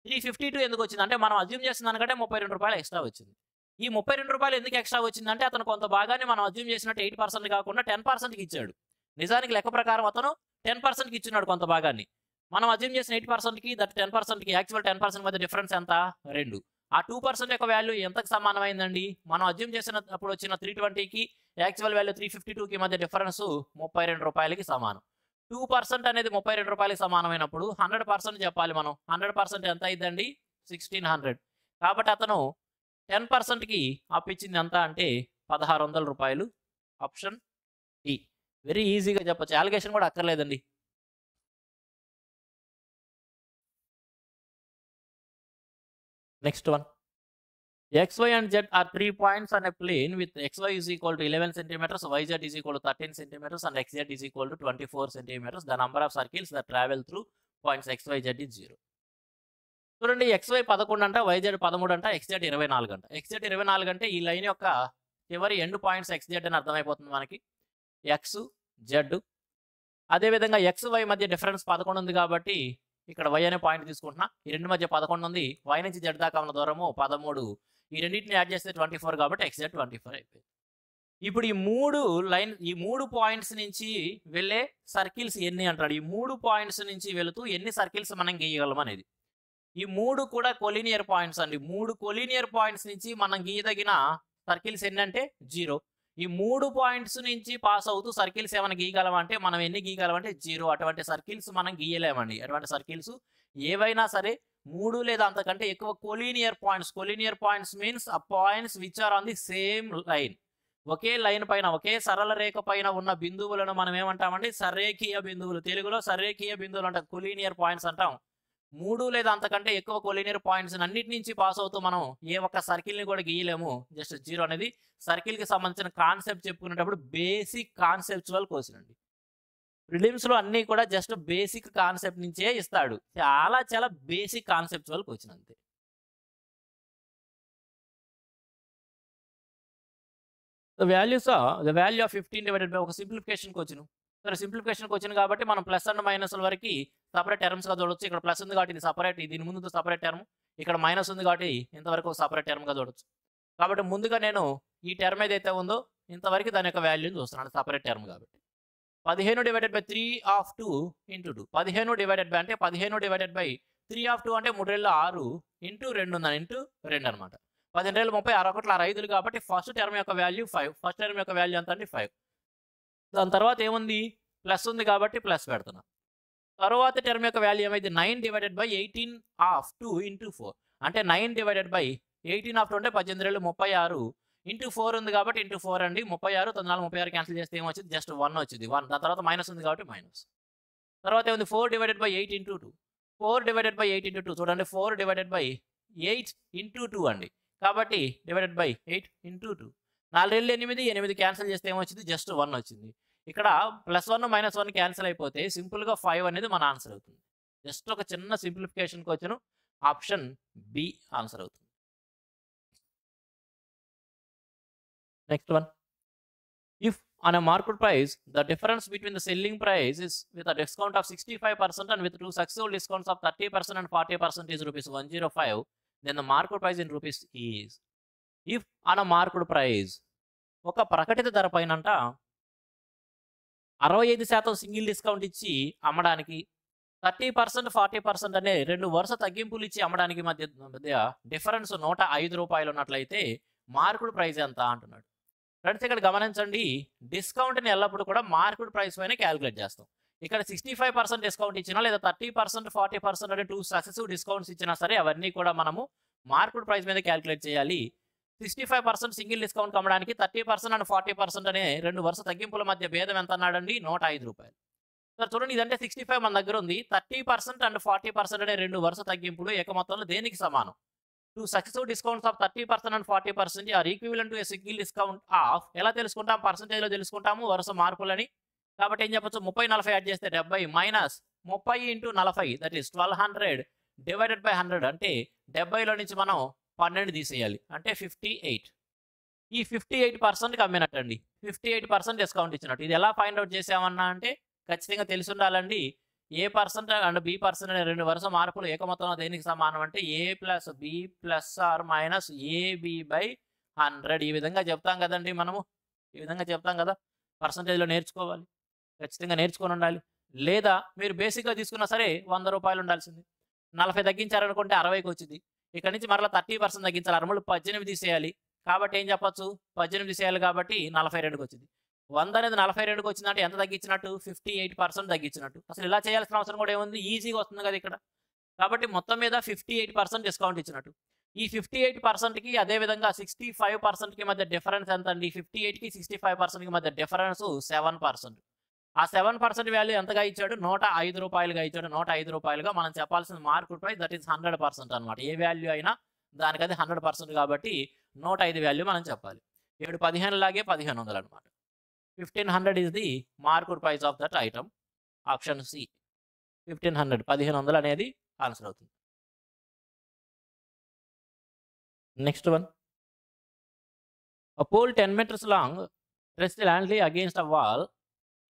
352 ఎందుకు వచ్చింది అంటే మనం అజ్యూమ్ చేసిన దానికంటే 32 రూపాయలు ఎక్స్ట్రా వచ్చింది. ఈ 32 రూపాయలు ఎందుకు ఎక్స్ట్రా వచ్చిందంటే అతను కొంత భాగాన్ని మనం అజ్యూమ్ చేసినట్టు 8% కాకుండా 10%కి ఇచ్చాడు. నిజానికి లెక్క ప్రకారం అతను 10%కి ఇచ్చినాడు కొంత భాగాన్ని. మనం అజ్యూమ్ చేసిన 8%కి దట్ 10%కి యాక్చువల్ 10% మధ్య డిఫరెన్స్ ఎంత 2. ఆ 2% యొక్క వాల్యూ ఎంతకు సమానమైందండి? మనం అజ్యూమ్ చేసినప్పుడు వచ్చిన 320కి యాక్చువల్ వాల్యూ 352కి మధ్య డిఫరెన్స్ 32 రూపాయలకి సమానం. 2% అనేది 32 రూపాయలకి సమానమైనప్పుడు 100% చెప్పాలి మనం. 100% ఎంత అయిందండి? 1600. కాబట్టి అతను 10%కి అప్పించింది ఎంత అంటే 1600 రూపాయలు. Option D. వెరీ ఈజీగా చెప్పచ్చు. అలిగేషన్ కూడా అక్కర్లేదండి. Next one. XY and Z are 3 points on a plane with XY is equal to 11 centimeters, YZ is equal to 13 centimeters, and XZ is equal to 24 centimeters. The number of circles that travel through points XYZ is 0. చూడండి XY 11 అంట, YZ 13 అంట, XZ 24 అంట. XZ 24 అంటే ఈ లైన్ యొక్క చివరి ఎండ్ పాయింట్స్ XZ అని అర్థమైపోతుంది మనకి. X, Z. అదేవిధంగా XY మధ్య డిఫరెన్స్ 11 ఉంది కాబట్టి ఇక్కడ Y అనే పాయింట్ తీసుకుంటున్నా. ఈ రెండు మధ్య 11 ఉంది. Y నుంచి Z దాకా ఉన్న దూరము 13. ఈ రెండింటిని యాడ్ చేస్తే 24 కాబట్టి XZ 24 అయిపోయింది. ఇప్పుడు ఈ మూడు పాయింట్స్ నుంచి వెళ్ళే సర్కిల్స్ ఎన్ని అంటాడు. ఈ 3 పాయింట్స్ నుంచి వెళుతూ ఎన్ని సర్కిల్స్ మనం గీయగలం అనేది. ఈ 3 కూడా కొలీనియర్ పాయింట్స్ అండి. 3 కొలీనియర్ పాయింట్స్ నుంచి మనం గీయదగిన సర్కిల్స్ ఎన్ని అంటే 0. ఈ 3 పాయింట్స్ నుంచి పాస్ అవుతూ సర్కిల్స్ ఏమైనా గీయగలమంటే మనం ఎన్ని గీయగలమంటే 0. అటువంటి సర్కిల్స్ మనం గీయలేమండి. అటువంటి సర్కిల్స్ ఏవైనా సరే 3 లేదా అంతకంటే ఎక్కువ collinear points. Collinear points means ఆ points which are on the same line. ఒకే లైన్ పైన ఒకే సరళ రేఖ పైన ఉన్న బిందువులను మనం ఏమంటామండి? సరేఖీయ బిందువులు. తెలుగులో సరేఖీయ బిందువులు అంటాం. కొలీనియర్ పాయింట్స్ అంటాం. 3 లేదా అంతకంటే ఎక్కువ కొలీనియర్ పాయింట్స్ అన్నిటి నుంచి పాస్ అవుతూ మనం ఏ ఒక్క సర్కిల్ని కూడా గీయలేము. జస్ట్ 0 అనేది సర్కిల్కి సంబంధించిన కాన్సెప్ట్ చెప్పుకునేటప్పుడు బేసిక్ కాన్సెప్చువల్ క్వశ్చన్ అండి. ప్రిలిమ్స్లో అన్నీ కూడా జస్ట్ బేసిక్ కాన్సెప్ట్ నుంచే ఇస్తాడు. చాలా బేసిక్ కాన్సెప్చువల్ క్వశ్చన్ అంతే. The value of 15 divided by ఒక సింప్లిఫికేషన్ క్వశ్చన్. సరే సింప్లిఫికేషన్ క్వశ్చన్ కాబట్టి మనం ప్లస్ అండ్ మైనస్ల వరకు సపరేట్ టర్మ్స్గా చూడొచ్చు. ఇక్కడ ప్లస్ ఉంది కాబట్టి ఇది సపరేట్, దీని ముందు సపరేట్ టర్మ్. ఇక్కడ మైనస్ ఉంది కాబట్టి ఇంతవరకు సపరేట్ టర్మ్గా చూడొచ్చు. కాబట్టి ముందుగా నేను ఈ టర్మ్ ఏదైతే ఉందో ఇంతవరకు దాని యొక్క వాల్యూని చూస్తున్నాను సపరేట్ టర్మ్ కాబట్టి. 15 divided by 3 of 2 into 2. 15 divided by అంటే 15 డివైడెడ్ బై 3 ఆఫ్ 2 అంటే 3 రెళ్ళు 6 ఇంటూ 2 ఉందని ఇంటూ 2 అనమాట. 15 రెళ్ళు 30, 6 ఒకట్ల 5 కాబట్టి ఫస్ట్ టర్మ్ యొక్క వాల్యూ 5. ఫస్ట్ టర్మ్ యొక్క వాల్యూ ఎంత అండి 5. దాని తర్వాత ఏముంది? ప్లస్ ఉంది కాబట్టి ప్లస్ పెడుతున్నా. తర్వాత టర్మ్ యొక్క వాల్యూ ఏమైంది? 9 డివైడెడ్ బై 18 ఆఫ్ 2 ఇంటూ 4 అంటే 9 డివైడెడ్ బై 18 ఆఫ్ 2 అంటే 18 రెళ్ళు 36 ఇంటూ 4 ఉంది కాబట్టి ఇంటూ 4 అండి. 36 9 36 క్యాన్సిల్ చేస్తే ఏమొచ్చింది? జస్ట్ 1 వచ్చింది. 1 దాని తర్వాత మైనస్ ఉంది కాబట్టి మైనస్. తర్వాత ఏముంది? 4 divided by 8 into 2. 4 divided by 8 into 2 చూడండి. 4 డివైడెడ్ బై 8 ఇంటూ 2 అండి. కాబట్టి డివైడెడ్ బై 8 ఇంటూ 2. 4 రెళ్ళు 8, 8 క్యాన్సిల్ చేస్తే ఏమొచ్చింది? జస్ట్ 1 వచ్చింది. ఇక్కడ +1 -1 క్యాన్సిల్ అయిపోతే సింపుల్గా 5 అనేది మన ఆన్సర్ అవుతుంది. జస్ట్ ఒక చిన్న సింప్లిఫికేషన్కి వచ్చాను. ఆప్షన్ బి ఆన్సర్ అవుతుంది. Next one. If on a market price the difference between the selling price is with a discount of 65% and with 2 successful discounts of 30% and 40% is ₹105, then the market price in rupees is. If on a market price ఒక ప్రకటిత ధర పైనంట 65% సింగిల్ డిస్కౌంట్ ఇచ్చి అమ్మడానికి 30% 40% అనే 2 వరుస తగ్గింపులు ఇచ్చి అమ్మడానికి మధ్య డిఫరెన్స్ ₹105 ఉన్నట్లయితే మార్కెట్ ప్రైస్ ఎంత అంటున్నాడు. ఫ్రెండ్స్ ఇక్కడ గమనించండి, డిస్కౌంట్ని ఎల్లప్పుడు కూడా మార్కెట్ ప్రైస్ పైన క్యాలిక్యులేట్ చేస్తాం. ఇక్కడ 65% డిస్కౌంట్ ఇచ్చినా లేదా 30%, 40% అనే 2 సక్సెసివ్ డిస్కౌంట్స్ ఇచ్చినా సరే అవన్నీ కూడా మనము మార్కెట్ ప్రైస్ మీద క్యాలిక్యులేట్ చేయాలి. 65% సింగిల్ డిస్కౌంట్ అమ్మడానికి 30% అండ్ 40% అనే 2 వరుస తగ్గింపుల మధ్య భేదం ఎంత అన్నాడండి? ₹105. సార్ చూడండి, ఇదంటే 65 మన దగ్గర ఉంది. 30% అండ్ 40% అనే 2 వరుస తగ్గింపులు ఏక మొత్తంలో దేనికి సమానం? 2 successive discounts of 30% and 40% are equivalent to a single discount of, ఎలా తెలుసుకుంటాం? పర్సెంటేజ్లో తెలుసుకుంటాము వరుస మార్పులని. కాబట్టి ఏం చెప్పొచ్చు? 30, 40 యాడ్ చేస్తే 70 minus 30 into 40 that is 1200 divided by 100 అంటే 70లో నుంచి మనం 12 తీసేయాలి అంటే 58. ఈ 58%కి అమ్మినట్టండి. 58% డిస్కౌంట్ ఇచ్చినట్టు. ఇది ఎలా ఫైండ్ అవుట్ చేసామన్నా అంటే ఖచ్చితంగా తెలిసి ఉండాలండి. A percent and B percent అనే 2 వరుస మార్పులు ఏక మొత్తంలో దేనికి సమానం అంటే A plus B plus R minus AB by 100. ఈ విధంగా చెప్తాం కదండి మనము. ఈ విధంగా చెప్తాం కదా. పర్సెంటేజ్లో నేర్చుకోవాలి, ఖచ్చితంగా నేర్చుకొని ఉండాలి. లేదా మీరు బేసిక్గా తీసుకున్నా సరే ₹100 ఉండాల్సింది. 40 తగ్గించారనుకుంటే 60కి వచ్చింది. ఇక్కడ నుంచి మరలా 30% తగ్గించాలి. 60 18 తీసేయాలి. కాబట్టి ఏం చెప్పొచ్చు? 18 తీసేయాలి కాబట్టి 42కి వచ్చింది. 100 అనేది 42కి వచ్చిందంటే ఎంత తగ్గించినట్టు? 58% తగ్గించినట్టు. అసలు ఇలా చేయాల్సిన అవసరం కూడా ఏముంది? ఈజీగా వస్తుంది కదా ఇక్కడ. కాబట్టి మొత్తం మీద 58% డిస్కౌంట్ ఇచ్చినట్టు. ఈ 58%కి అదేవిధంగా 65%కి మధ్య డిఫరెన్స్ ఎంత అండి? 58కి 65%కి మధ్య డిఫరెన్స్ 7%. ఆ 7% వాల్యూ ఎంతగా ఇచ్చాడు? ₹105గా ఇచ్చాడు. ₹105గా మనం చెప్పాల్సిన మార్కెట్ ప్రైస్ దట్ ఈస్ 100% అనమాట. ఏ వాల్యూ అయినా దానికి అది 100% కాబట్టి 105 వాల్యూ మనం చెప్పాలి. 715 లాగే 1500 అనమాట. 1500 is the market price of that item. Option C 1500 1500 అనేది ఆన్సర్ అవుతుంది. Next one, a pole 10 meters long rests landly against a wall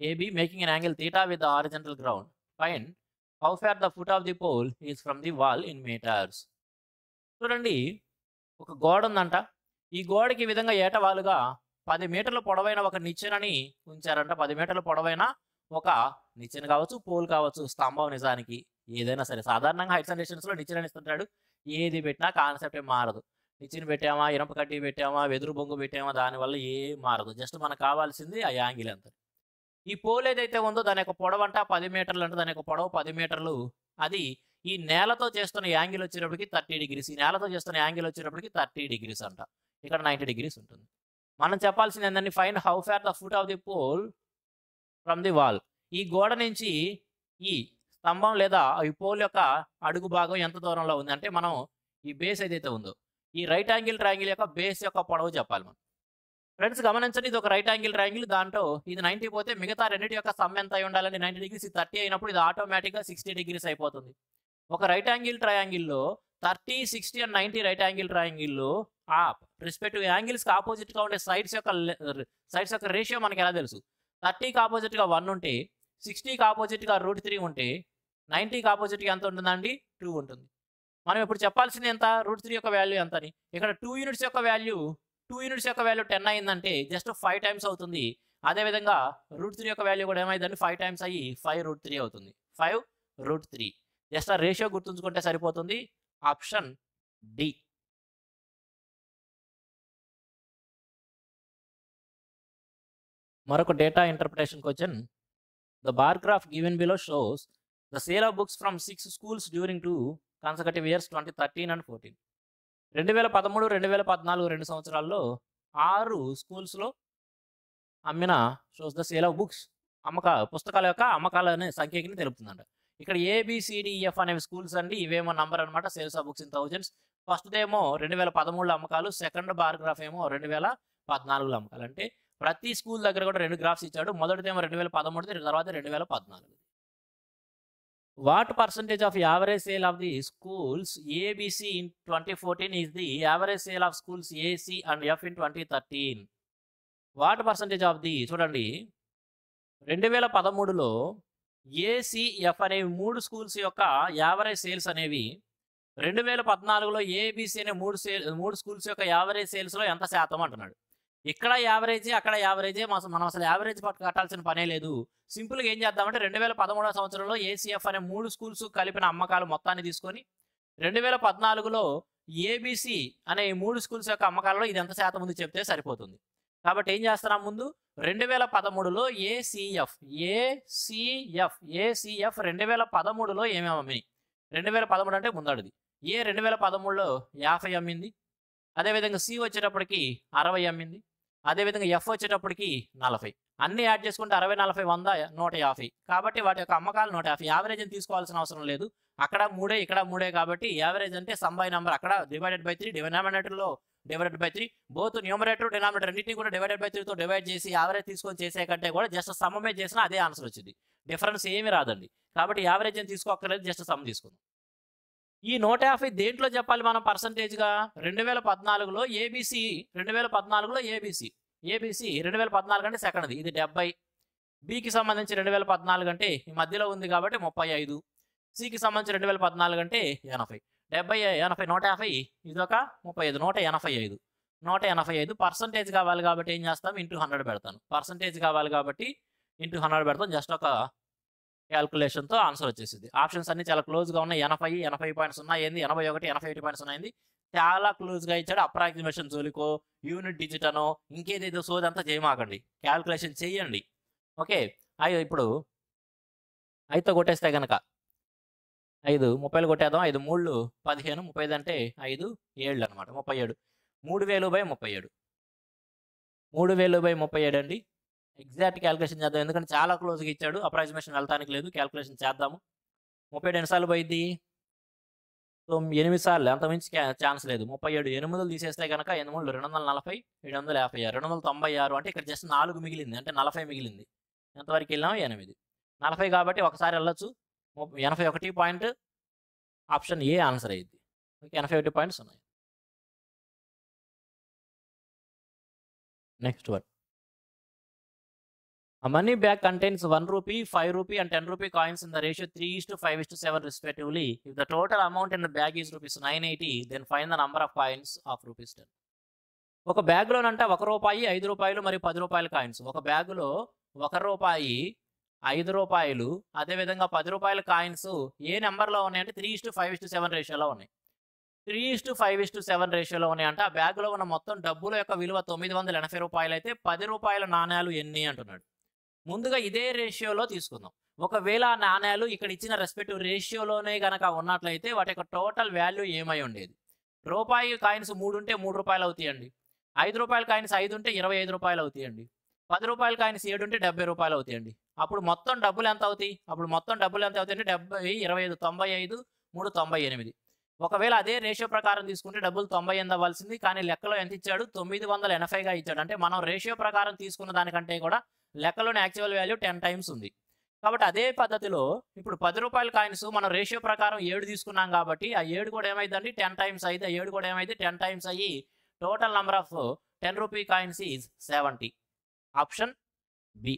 AB making an angle theta with the horizontal ground. Find how far the foot of the pole is from the wall in meters. చూడండి, ఒక గోడ ఉందంట. ఈ గోడకి ఈ విధంగా ఏటవాలుగా 10 మీటర్ల పొడవైన ఒక నిచ్చెనని ఉంచారంట. 10 మీటర్ల పొడవైన ఒక నిచ్చెన కావచ్చు, పోల్ కావచ్చు, స్తంభం, నిజానికి ఏదైనా సరే. సాధారణంగా హైట్స్ అండ్ డిస్టెన్స్లో నిచ్చెన ఇస్తుంటాడు. ఏది పెట్టినా కాన్సెప్ట్ ఏం మారదు. నిచ్చెన పెట్టామా, ఇనప కడ్డీ పెట్టామా, వెదురు బొంగు పెట్టామా, దానివల్ల ఏం మారదు. జస్ట్ మనకు కావాల్సింది ఆ యాంగిల్ ఎంత. ఈ పోల్ ఏదైతే ఉందో దాని యొక్క పొడవంట 10 మీటర్లు అంటే దాని యొక్క పొడవు 10 మీటర్లు. అది ఈ నేలతో చేస్తున్న యాంగిల్ వచ్చేటప్పటికి 30 డిగ్రీస్. ఈ నేలతో చేస్తున్న యాంగిల్ వచ్చేటప్పటికి 30 డిగ్రీస్ అంట. ఇక్కడ 90 డిగ్రీస్ ఉంటుంది. మనం చెప్పాల్సింది ఏంటంటే find how for the foot of the pole from the wall. ఈ గోడ నుంచి ఈ స్తంభం లేదా ఈ పోల్ యొక్క అడుగు భాగం ఎంత దూరంలో ఉంది అంటే మనం ఈ బేస్ ఏదైతే ఉందో ఈ రైట్ యాంగిల్ ట్రయాంగిల్ యొక్క బేస్ యొక్క పొడవు చెప్పాలి మనం. ఫ్రెండ్స్ గమనించండి, ఇది ఒక రైట్ యాంగిల్ ట్రయాంగిల్. దాంట్లో ఇది 90 పోతే మిగతా రెండింటి యొక్క సమ్ ఎంత అయి ఉండాలని 90 డిగ్రీస్ 30 అయినప్పుడు ఇది ఆటోమేటిక్గా 60 డిగ్రీస్ అయిపోతుంది. ఒక రైట్ యాంగిల్ ట్రయాంగిల్లో 30, 60 అండ్ 90 రైట్ యాంగిల్ ట్రయాంగిల్లో ఆ రెస్పెక్టివ్ యాంగిల్స్కి ఆపోజిట్గా ఉండే సైడ్స్ యొక్క రేషియో మనకి ఎలా తెలుసు? 30కి ఆపోజిట్గా 1 ఉంటే, 60కి ఆపోజిట్గా √3 ఉంటే, 90కి ఆపోజిట్గా ఎంత ఉంటుందండి? 2 ఉంటుంది. మనం ఇప్పుడు చెప్పాల్సింది ఎంత? √3 యొక్క వాల్యూ ఎంత అని. ఇక్కడ 2 యూనిట్స్ యొక్క వాల్యూ 10 అయిందంటే జస్ట్ 5 టైమ్స్ అవుతుంది. అదేవిధంగా √3 యొక్క వాల్యూ కూడా ఏమైందండి? 5 టైమ్స్ అయ్యి 5√3 అవుతుంది. 5√3. జస్ట్ ఆ రేషియో గుర్తుంచుకుంటే సరిపోతుంది. Option D. మరొక data interpretation question. The bar graph given below shows the sale of books from 6 schools during 2 consecutive years 2013 and 14. 2013, 2014 2 సంవత్సరాల్లో 6 స్కూల్స్లో అమ్మిన shows the sale of books, పుస్తకాల యొక్క అమ్మకాల అనే సంఖ్యని తెలుపుతుందంట. ఇక్కడ ABCDEF అనేవి స్కూల్స్ అండి. ఇవేమో నంబర్ అనమాట. Sales of books in thousands. ఫస్ట్దేమో 2013లో అమ్మకాలు, సెకండ్ బార్ గ్రాఫ్ ఏమో 2014లో అమ్మకాలు. అంటే ప్రతి స్కూల్ దగ్గర కూడా 2 గ్రాఫ్స్ ఇచ్చాడు. మొదటిదేమో 2013, తర్వాత 2014. What percentage of average sale of the schools ABC in 2014 is the average sale of schools AC and F in 2013? What percentage of the, చూడండి, 2013లో ACF అనేవి 3 స్కూల్స్ యొక్క యావరేజ్ సేల్స్ అనేవి 2014లో ABC అనే 3 స్కూల్స్ యొక్క యావరేజ్ సేల్స్లో ఎంత శాతం అంటున్నాడు. ఇక్కడ యావరేజే, అక్కడ యావరేజే. మనం అసలు యావరేజ్ కట్టాల్సిన పనే లేదు. సింపుల్గా ఏం చేద్దామంటే 2013వ సంవత్సరంలో ACF అనే 3 స్కూల్స్ కలిపిన అమ్మకాలు మొత్తాన్ని తీసుకొని 2014లో ABC అనే 3 స్కూల్స్ యొక్క అమ్మకాలలో ఇది ఎంత శాతం ఉంది చెప్తే సరిపోతుంది. కాబట్టి ఏం చేస్తున్నాం ముందు 2013లో ఏసీఎఫ్ 2013లో ఏమేమి అమ్మినాయి? 2013 అంటే ముందడిది. 2013లో 50 అమ్మింది. అదేవిధంగా సి వచ్చేటప్పటికి 60 అమ్మింది. అదేవిధంగా ఎఫ్ వచ్చేటప్పటికి 40. అన్ని యాడ్ చేసుకుంటే 60, 40, 100, 150. కాబట్టి వాటి యొక్క అమ్మకాలు 150. యావరేజ్ అని తీసుకోవాల్సిన అవసరం లేదు. అక్కడ 3 ఇక్కడ 3 కాబట్టి యావరేజ్ అంటే సమ్ బై నంబర్ అక్కడ డివైడెడ్ బై 3, డినామినేటర్లో divided by 3, both numerator denominator రెండింటిని కూడా డివైడెడ్ బై 3తో డివైడ్ చేసి యావరేజ్ తీసుకొని చేసే కంటే కూడా జస్ట్ సమ్మమే చేసినా అదే ఆన్సర్ వచ్చింది. డిఫరెన్స్ ఏమీ రాదండి. కాబట్టి యావరేజ్ అని తీసుకోక్కర్లేదు, జస్ట్ సమ్ తీసుకుందాం. ఈ 150 దేంట్లో చెప్పాలి మనం పర్సంటేజ్గా? 2014లో ఏబిసి 2014లో ఏబిసి 2014 అంటే సెకండ్ది, ఇది 70. బికి సంబంధించి 2014 అంటే ఈ మధ్యలో ఉంది కాబట్టి 35. సికి సంబంధించి 2014 అంటే 80. 70, 80, 150, ఇదొక 35, 185. 185 పర్సంటేజ్ కావాలి కాబట్టి ఏం చేస్తాం? ఇంటూ 100 పెడతాను. పర్సంటేజ్ కావాలి కాబట్టి ఇంటూ 100 పెడతాం. జస్ట్ ఒక క్యాల్కులేషన్తో ఆన్సర్ వచ్చేసింది. ఆప్షన్స్ అన్ని చాలా క్లోజ్గా ఉన్నాయి. 80, 80.0 అయింది, 81, 81.0 అయింది. చాలా క్లోజ్గా ఇచ్చాడు. అప్రాక్సిమేషన్ జోలికో యూనిట్ డిజిట్ అనో ఇంకేదేదో సోదంతా చేయమాకండి, క్యాల్కులేషన్ చేయండి. ఓకే, ఇప్పుడు 5తో కొట్టేస్తే కనుక 5 30 కొట్టేద్దాం. 5 3 15, 35 అంటే 5 7 అనమాట, 37. 3000/37, 3000/37 అండి. ఎగ్జాక్ట్ క్యాల్కులేషన్ చేద్దాం, ఎందుకంటే చాలా క్లోజ్గా ఇచ్చాడు. అప్రాక్సిమేషన్ వెళ్తానికి లేదు, క్యాల్కులేషన్ చేద్దాము. 37 ఎన్నిసార్లు పోయింది? 8 సార్లు, అంతమించి ఛాన్స్ లేదు. 37 8 తీసేస్తే కనుక 8 240, 756, 296 అంటే ఇక్కడ జస్ట్ 4 మిగిలింది, అంటే 40 మిగిలింది. ఎంతవరకు వెళ్ళాము? 8. 40 కాబట్టి ఒకసారి వెళ్ళొచ్చు. 81 పాయింట్, ఆప్షన్ ఏ ఆన్సర్ అయ్యింది. 81.0. Next one. A money bag contains 1 rupee, 5 rupee and 10 rupee coins in the ratio 3:5:7 respectively. If the total amount in the bag is rupees 980, then find the number of coins of rupees 10. ఒక బ్యాగ్లోనంట 1 రూపాయి, 5 రూపాయలు మరియు 10 రూపాయల కాయిన్స్. ఒక బ్యాగులో 1 రూపాయి, 5 రూపాయలు, అదేవిధంగా 10 రూపాయల కాయిన్స్ ఏ నెంబర్లో ఉన్నాయంటే 3:5:7 రేషియోలో ఉన్నాయి. 3:5:7 రేషియోలో ఉన్నాయంటే ఆ బ్యాగులో ఉన్న మొత్తం డబ్బుల యొక్క విలువ 980 రూపాయలు అయితే 10 రూపాయల నాణ్యాలు ఎన్ని అంటున్నాడు. ముందుగా ఇదే రేషియోలో తీసుకుందాం. ఒకవేళ ఆ నాణ్యాలు ఇక్కడ ఇచ్చిన రెస్పెక్టివ్ రేషియోలోనే కనుక ఉన్నట్లయితే వాటి యొక్క టోటల్ వాల్యూ ఏమై ఉండేది? రూపాయి కాయిన్స్ 3 ఉంటే 3 రూపాయలు అవుతాయండి. 5 రూపాయల కాయిన్స్ 5 ఉంటే 25 రూపాయలు అవుతాయండి. 10 రూపాయల కాయిన్స్ 7 ఉంటే 70 రూపాయలు అవుతాయండి. అప్పుడు మొత్తం డబ్బులు ఎంత అవుతాయి? అంటే 70, 25, 95, 3 98. ఒకవేళ అదే రేషియో ప్రకారం తీసుకుంటే డబ్బులు 98 అవ్వాల్సింది, కానీ లెక్కలో ఎంత ఇచ్చాడు? 980గా ఇచ్చాడు. అంటే మనం రేషియో ప్రకారం తీసుకున్న దానికంటే కూడా లెక్కలోని యాక్చువల్ వాల్యూ 10 టైమ్స్ ఉంది. కాబట్టి అదే పద్ధతిలో ఇప్పుడు 10 రూపాయల కాయిన్స్ మనం రేషియో ప్రకారం 7 తీసుకున్నాం కాబట్టి ఆ 7 కూడా ఏమైందండి? 10 టైమ్స్ అయితే ఆ 7 కూడా ఏమైంది? 10 టైమ్స్ అయ్యి total number of 10 rupee coins is 70. Option B.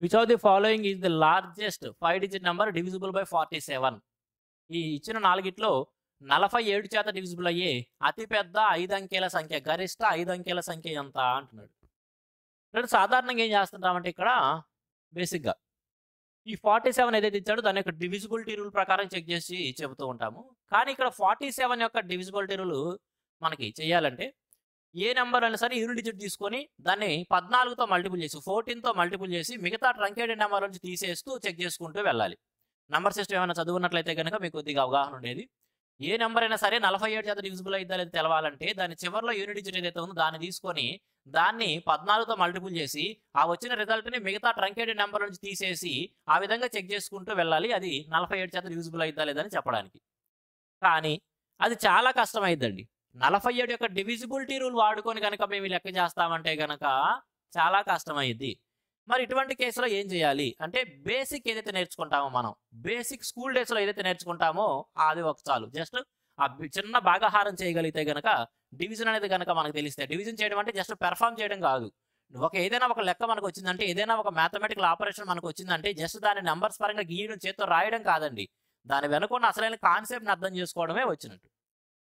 Which of the following is the largest 5-digit number divisible by 47? ఈ ఇచ్చిన 4గిట్లో 47 డివిజిబుల్ అయ్యే అతిపెద్ద 5 అంకెల సంఖ్య, గరిష్ట 5 అంకెల సంఖ్య ఎంత అంటున్నాడు. అంటే సాధారణంగా ఏం చేస్తుంటామంటే ఇక్కడ బేసిక్గా ఈ 47 ఏదైతే ఇచ్చాడో దాని యొక్క డివిజిబిలిటీ రూల్ ప్రకారం చెక్ చేసి చెబుతూ ఉంటాము. కానీ ఇక్కడ 47 యొక్క డివిజిబిలిటీ రూల్ మనకి చేయాలంటే ఏ నెంబర్ అయినా సరే యూనిట్ డిజిట్ తీసుకొని దాన్ని 14తో మల్టిపుల్ చేసి 14తో మల్టిపుల్ చేసి మిగతా ట్రంకేటెడ్ నెంబర్ నుంచి తీసేస్తూ చెక్ చేసుకుంటూ వెళ్ళాలి. నెంబర్ సిస్టమ్ ఏమైనా చదువున్నట్లయితే కనుక మీకు కొద్దిగా అవగాహన ఉండేది. ఏ నెంబర్ అయినా సరే 47 డివిజిబుల్ అయిద్దా లేదా తెలవాలంటే దాని చివరిలో యూనిట్ డిజిట్ ఏదైతే ఉందో దాన్ని తీసుకొని దాన్ని 14తో మల్టిపుల్ చేసి ఆ వచ్చిన రిజల్ట్ని మిగతా ట్రంకేటెడ్ నెంబర్ నుంచి తీసేసి ఆ విధంగా చెక్ చేసుకుంటూ వెళ్ళాలి. అది 47 డివిజిబుల్ అయిద్దా లేదని చెప్పడానికి. కానీ అది చాలా కష్టమైద్దండి. 47 యొక్క డివిజిబిలిటీ రూల్ వాడుకొని కనుక మేము లెక్క చేస్తామంటే కనుక చాలా కష్టమైద్ది. మరి ఇటువంటి కేసులో ఏం చేయాలి అంటే బేసిక్ ఏదైతే నేర్చుకుంటామో మనం బేసిక్ స్కూల్ డేస్లో ఏదైతే నేర్చుకుంటామో అది ఒక చాలు. జస్ట్ ఆ చిన్న భాగాహారం చేయగలిగితే కనుక డివిజన్ అనేది కనుక మనకు తెలిస్తే, డివిజన్ చేయడం అంటే జస్ట్ పెర్ఫామ్ చేయడం కాదు. ఏదైనా ఒక లెక్క మనకు వచ్చిందంటే, ఏదైనా ఒక మ్యాథమెటికల్ ఆపరేషన్ మనకు వచ్చిందంటే జస్ట్ దాని నెంబర్స్ పరంగా గీయడం, చేత్తో రాయడం కాదండి. దాని వెనుకున్న అసలైన కాన్సెప్ట్ని అర్థం చేసుకోవడమే వచ్చినట్టు.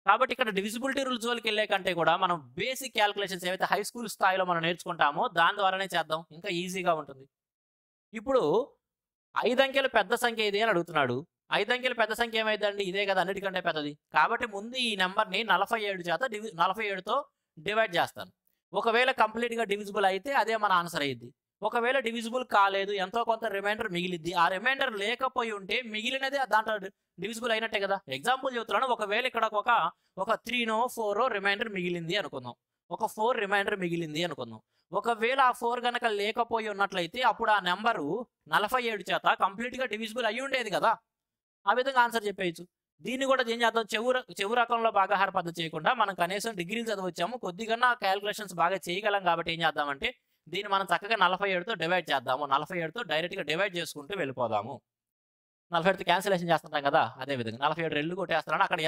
కాబట్టి ఇక్కడ డివిజిబిలిటీ రూల్ జోలికి వెళ్ళే కంటే కూడా మనం బేసిక్ క్యాల్కులేషన్స్ ఏవైతే హై స్కూల్ స్థాయిలో మనం నేర్చుకుంటామో దాని ద్వారానే చేద్దాం, ఇంకా ఈజీగా ఉంటుంది. ఇప్పుడు 5 అంకెల పెద్ద సంఖ్య ఏది అని అడుగుతున్నాడు. 5 అంకెల పెద్ద సంఖ్య ఏమైందండి? ఇదే కదా అన్నిటికంటే పెద్దది. కాబట్టి ముందు ఈ నంబర్‌ని 47 చేత 47తో డివైడ్ చేస్తాను. ఒకవేళ కంప్లీట్‌గా డివిజిబుల్ అయితే అదే మన ఆన్సర్ అయ్యిద్ది. ఒకవేళ డివిజిబుల్ కాలేదు, ఎంతో కొంత రిమైండర్ మిగిలిద్ది. ఆ రిమైండర్ లేకపోయి ఉంటే మిగిలినది దాంట్లో డివిజిబుల్ అయినట్టే కదా! ఎగ్జాంపుల్ చెప్తున్నాను. ఒకవేళ ఇక్కడ ఒక 3నో 4 రిమైండర్ మిగిలింది అనుకుందాం. ఒక 4 రిమైండర్ మిగిలింది అనుకుందాం. ఒకవేళ ఆ 4 గనక లేకపోయి ఉన్నట్లయితే అప్పుడు ఆ నంబరు 47 చేత కంప్లీట్‌గా డివిజిబుల్ అయ్యి ఉండేది కదా! ఆ విధంగా ఆన్సర్ చెప్పేయొచ్చు. దీన్ని కూడా ఏం చేద్దాం, చెవు రకంలో భాగాహార పద్ధతి చేయకుండా మనం కనీసం డిగ్రీలు చదివొచ్చాము. కొద్దిగన్నా క్యాలిక్యులేషన్స్ బాగా చేయగలం కాబట్టి ఏం చేద్దామంటే దీన్ని మనం చక్కగా 47తో డివైడ్ చేద్దాము. 47తో డైరెక్ట్‌గా డివైడ్ చేసుకుంటూ వెళ్ళిపోదాము. 47తో క్యాన్సిలేషన్ చేస్తుంటాం కదా! అదే విధంగా 47 రెళ్ళు కొట్టేస్తున్నాను. అక్కడ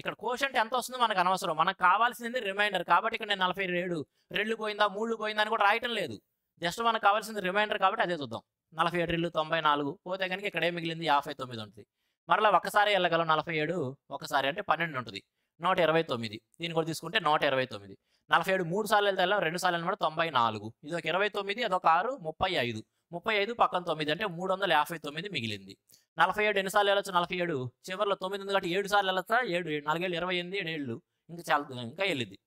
ఇక్కడ కోషంట్ ఎంత వస్తుందో మనకు అనవసరం. మనకు కావాల్సింది రిమైండర్. కాబట్టి ఇక్కడ నేను 47 రెళ్ళు పోయిందా, 3 పోయిందా అని కూడా రాయటం లేదు. జస్ట్ మనకు కావాల్సింది రిమైండర్ కాబట్టి అదే చూద్దాం. 47 రెళ్ళు 94 పోతే గనుక ఇక్కడ ఏం మిగిలింది 59 ఉంటుంది. మరలా ఒక్కసారి ఎళ్ళగలం 47 ఒకసారి అంటే 12 ఉంటుంది. 129 దీన్ని కూడా తీసుకుంటే 129. 47 3 సార్లు వెళ్తే 2 సార్లు అనమాట 94. ఇదొక 29 అదొక 6 35. 35 పక్కన 9 అంటే 359 మిగిలింది. 47 ఎన్ని సార్లు వెళ్ళొచ్చు? 47 చివరిలో 9 ఉంది కాబట్టి 7 సార్లు వెళ్ళొచ్చా? 7 4 ఏళ్ళు 28 7 ఏళ్ళు ఇంకా వెళ్ళిద్ది.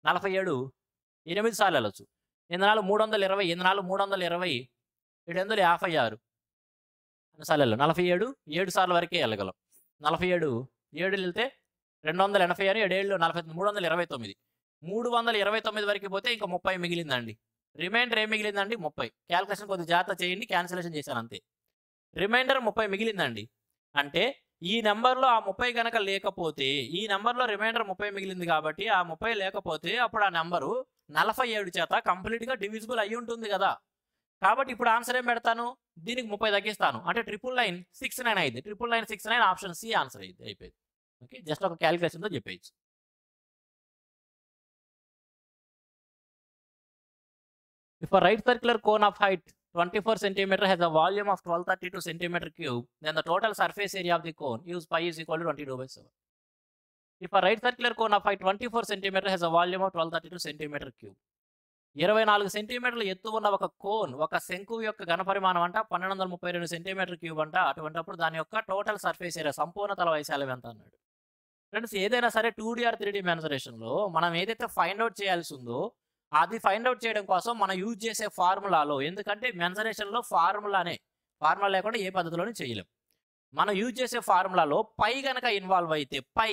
47 8 సార్లు వెళ్ళొచ్చు. 8 320 8 320 7 56 ఎన్ని సార్లు వెళ్ళాలి? 47 7 సార్ల వరకే వెళ్ళగలం. 47 7 వెళ్తే 280 అని 7 ఏళ్ళు 40 329. 329 వరకు పోతే ఇంకా 30 మిగిలిందండి. రిమైండర్ ఏం మిగిలిందండి? 30. క్యాలిక్యులేషన్ కొద్దిగా జాగ్రత్త చేయండి. క్యాన్సిలేషన్ చేశాను అంతే. రిమైండర్ 30 మిగిలిందండి. అంటే ఈ నంబర్‌లో ఆ 30 గనక లేకపోతే ఈ నంబర్‌లో రిమైండర్ 30 మిగిలింది కాబట్టి ఆ 30 లేకపోతే అప్పుడు ఆ నంబరు 47 చేత కంప్లీట్‌గా డివిజిబుల్ అయ్యి ఉంటుంది కదా! కాబట్టి ఇప్పుడు ఆన్సర్ ఏం పెడతాను? దీనికి 30 తగ్గిస్తాను. అంటే 999 69 అయ్యిద్ది. 999 69 ఆప్షన్ సి ఆన్సర్ అయ్యిద్ది. అయిపోయింది. ఓకే. జస్ట్ ఒక క్యాలిక్యులేషన్‌తో చెప్పేయొచ్చు. If a right circular cone of height 24 centimeter has a volume of 1232 centimeter cube, then the total surface area of the cone use pi is equal to 22/7. If a right circular cone of height 24 centimeter has a volume of 1232 centimeter cube. 24 సెంటీమీటర్ల ఎత్తు ఉన్న ఒక కోన్, ఒక శంకువు యొక్క ఘనపరిమాణం అంట 1232 సెంటీమీటర్ క్యూబ్ అంట. అటువంటప్పుడు దాని యొక్క టోటల్ సర్ఫేస్ ఏరియా సంపూర్ణ తల వైశాల్యం ఎంత అన్నాడు. ఫ్రెండ్స్ ఏదైనా సరే 2D ఆర్ 3D మెన్సరేషన్‌లో మనం ఏదైతే ఫైండ్ అవుట్ చేయాల్సి ఉందో అది ఫైండ్ అవుట్ చేయడం కోసం మనం యూజ్ చేసే ఫార్ములాలో, ఎందుకంటే మెన్సరేషన్‌లో ఫార్ములా లేకుండా ఏ పద్ధతిలోనూ చేయలేం. మనం యూజ్ చేసే ఫార్ములాలో పై గనక ఇన్వాల్వ్ అయితే పై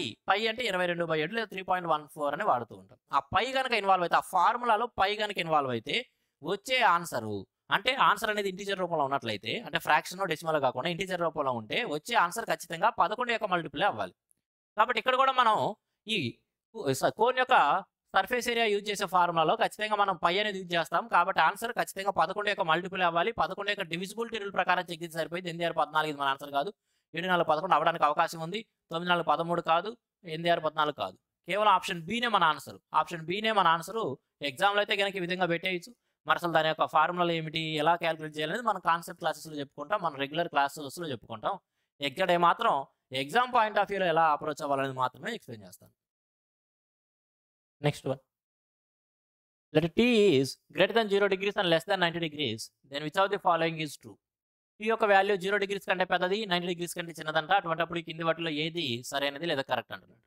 అంటే 22/7 లేదా 3.14 అని వాడుతూ ఉంటాం. ఆ పై గనక ఇన్వాల్వ్ అయితే ఆ ఫార్ములాలో పై గనక ఇన్వాల్వ్ అయితే వచ్చే ఆన్సరు, అంటే ఆన్సర్ అనేది ఇంటిజర్ రూపంలో ఉన్నట్లయితే, అంటే ఫ్రాక్షన్ డెసిమల్ కాకుండా ఇంటిజర్ రూపంలో ఉంటే వచ్చే ఆన్సర్ ఖచ్చితంగా 11 యొక్క మల్టిపుల్ అవ్వాలి. కాబట్టి ఇక్కడ కూడా మనం ఈ కోన్ యొక్క సర్ఫేస్ ఏరియా యూజ్ చేసే ఫార్ములాలో ఖచ్చితంగా మనం పై అనేది యూజ్ చేస్తాం. కాబట్టి ఆన్సర్ ఖచ్చితంగా 11 యొక్క మల్టిపుల్ అవ్వాలి. 11 యొక్క డివిజిబిలిటీ రూల్ ప్రకారం చెక్ చేస్తే సరిపోయింది. 8 6 14 ఇది మన ఆన్సర్ కాదు. 7 4 11 అవ్వడానికి అవకాశం ఉంది. 9 4 13 కాదు. 8 6 14 కాదు. కేవలం ఆప్షన్ బినే మన ఆన్సర్. ఆప్షన్ బినే మన ఆన్సర్. ఎగ్జామ్లో అయితే కనుక ఈ విధంగా పెట్టేయచ్చు. మరి అసలు దాని యొక్క ఫార్ములా ఏమిటి, ఎలా క్యాలిక్యులేట్ చేయాలనేది మనం కాన్సెప్ట్ క్లాసెస్లో చెప్పుకుంటాం, మన రెగ్యులర్ క్లాసెస్లో చెప్పుకుంటాం. ఇక్కడ మాత్రం ఎగ్జామ్ పాయింట్ ఆఫ్ వ్యూలో ఎలా అప్రోచ్ అవ్వాలనేది మాత్రమే ఎక్స్ప్లెయిన్ చేస్తాను. Next one. Let t is greater than 0 degrees and less than 90 degrees, then which of the following is true? t యొక్క వాల్యూ 0 degrees కంటే పెద్దది, 90 degrees కంటే చిన్నదంట. అటువంటిప్పుడు ఈ కింది వాటిలో ఏది సరైనది లేదా కరెక్ట్ అంటున్నాడు.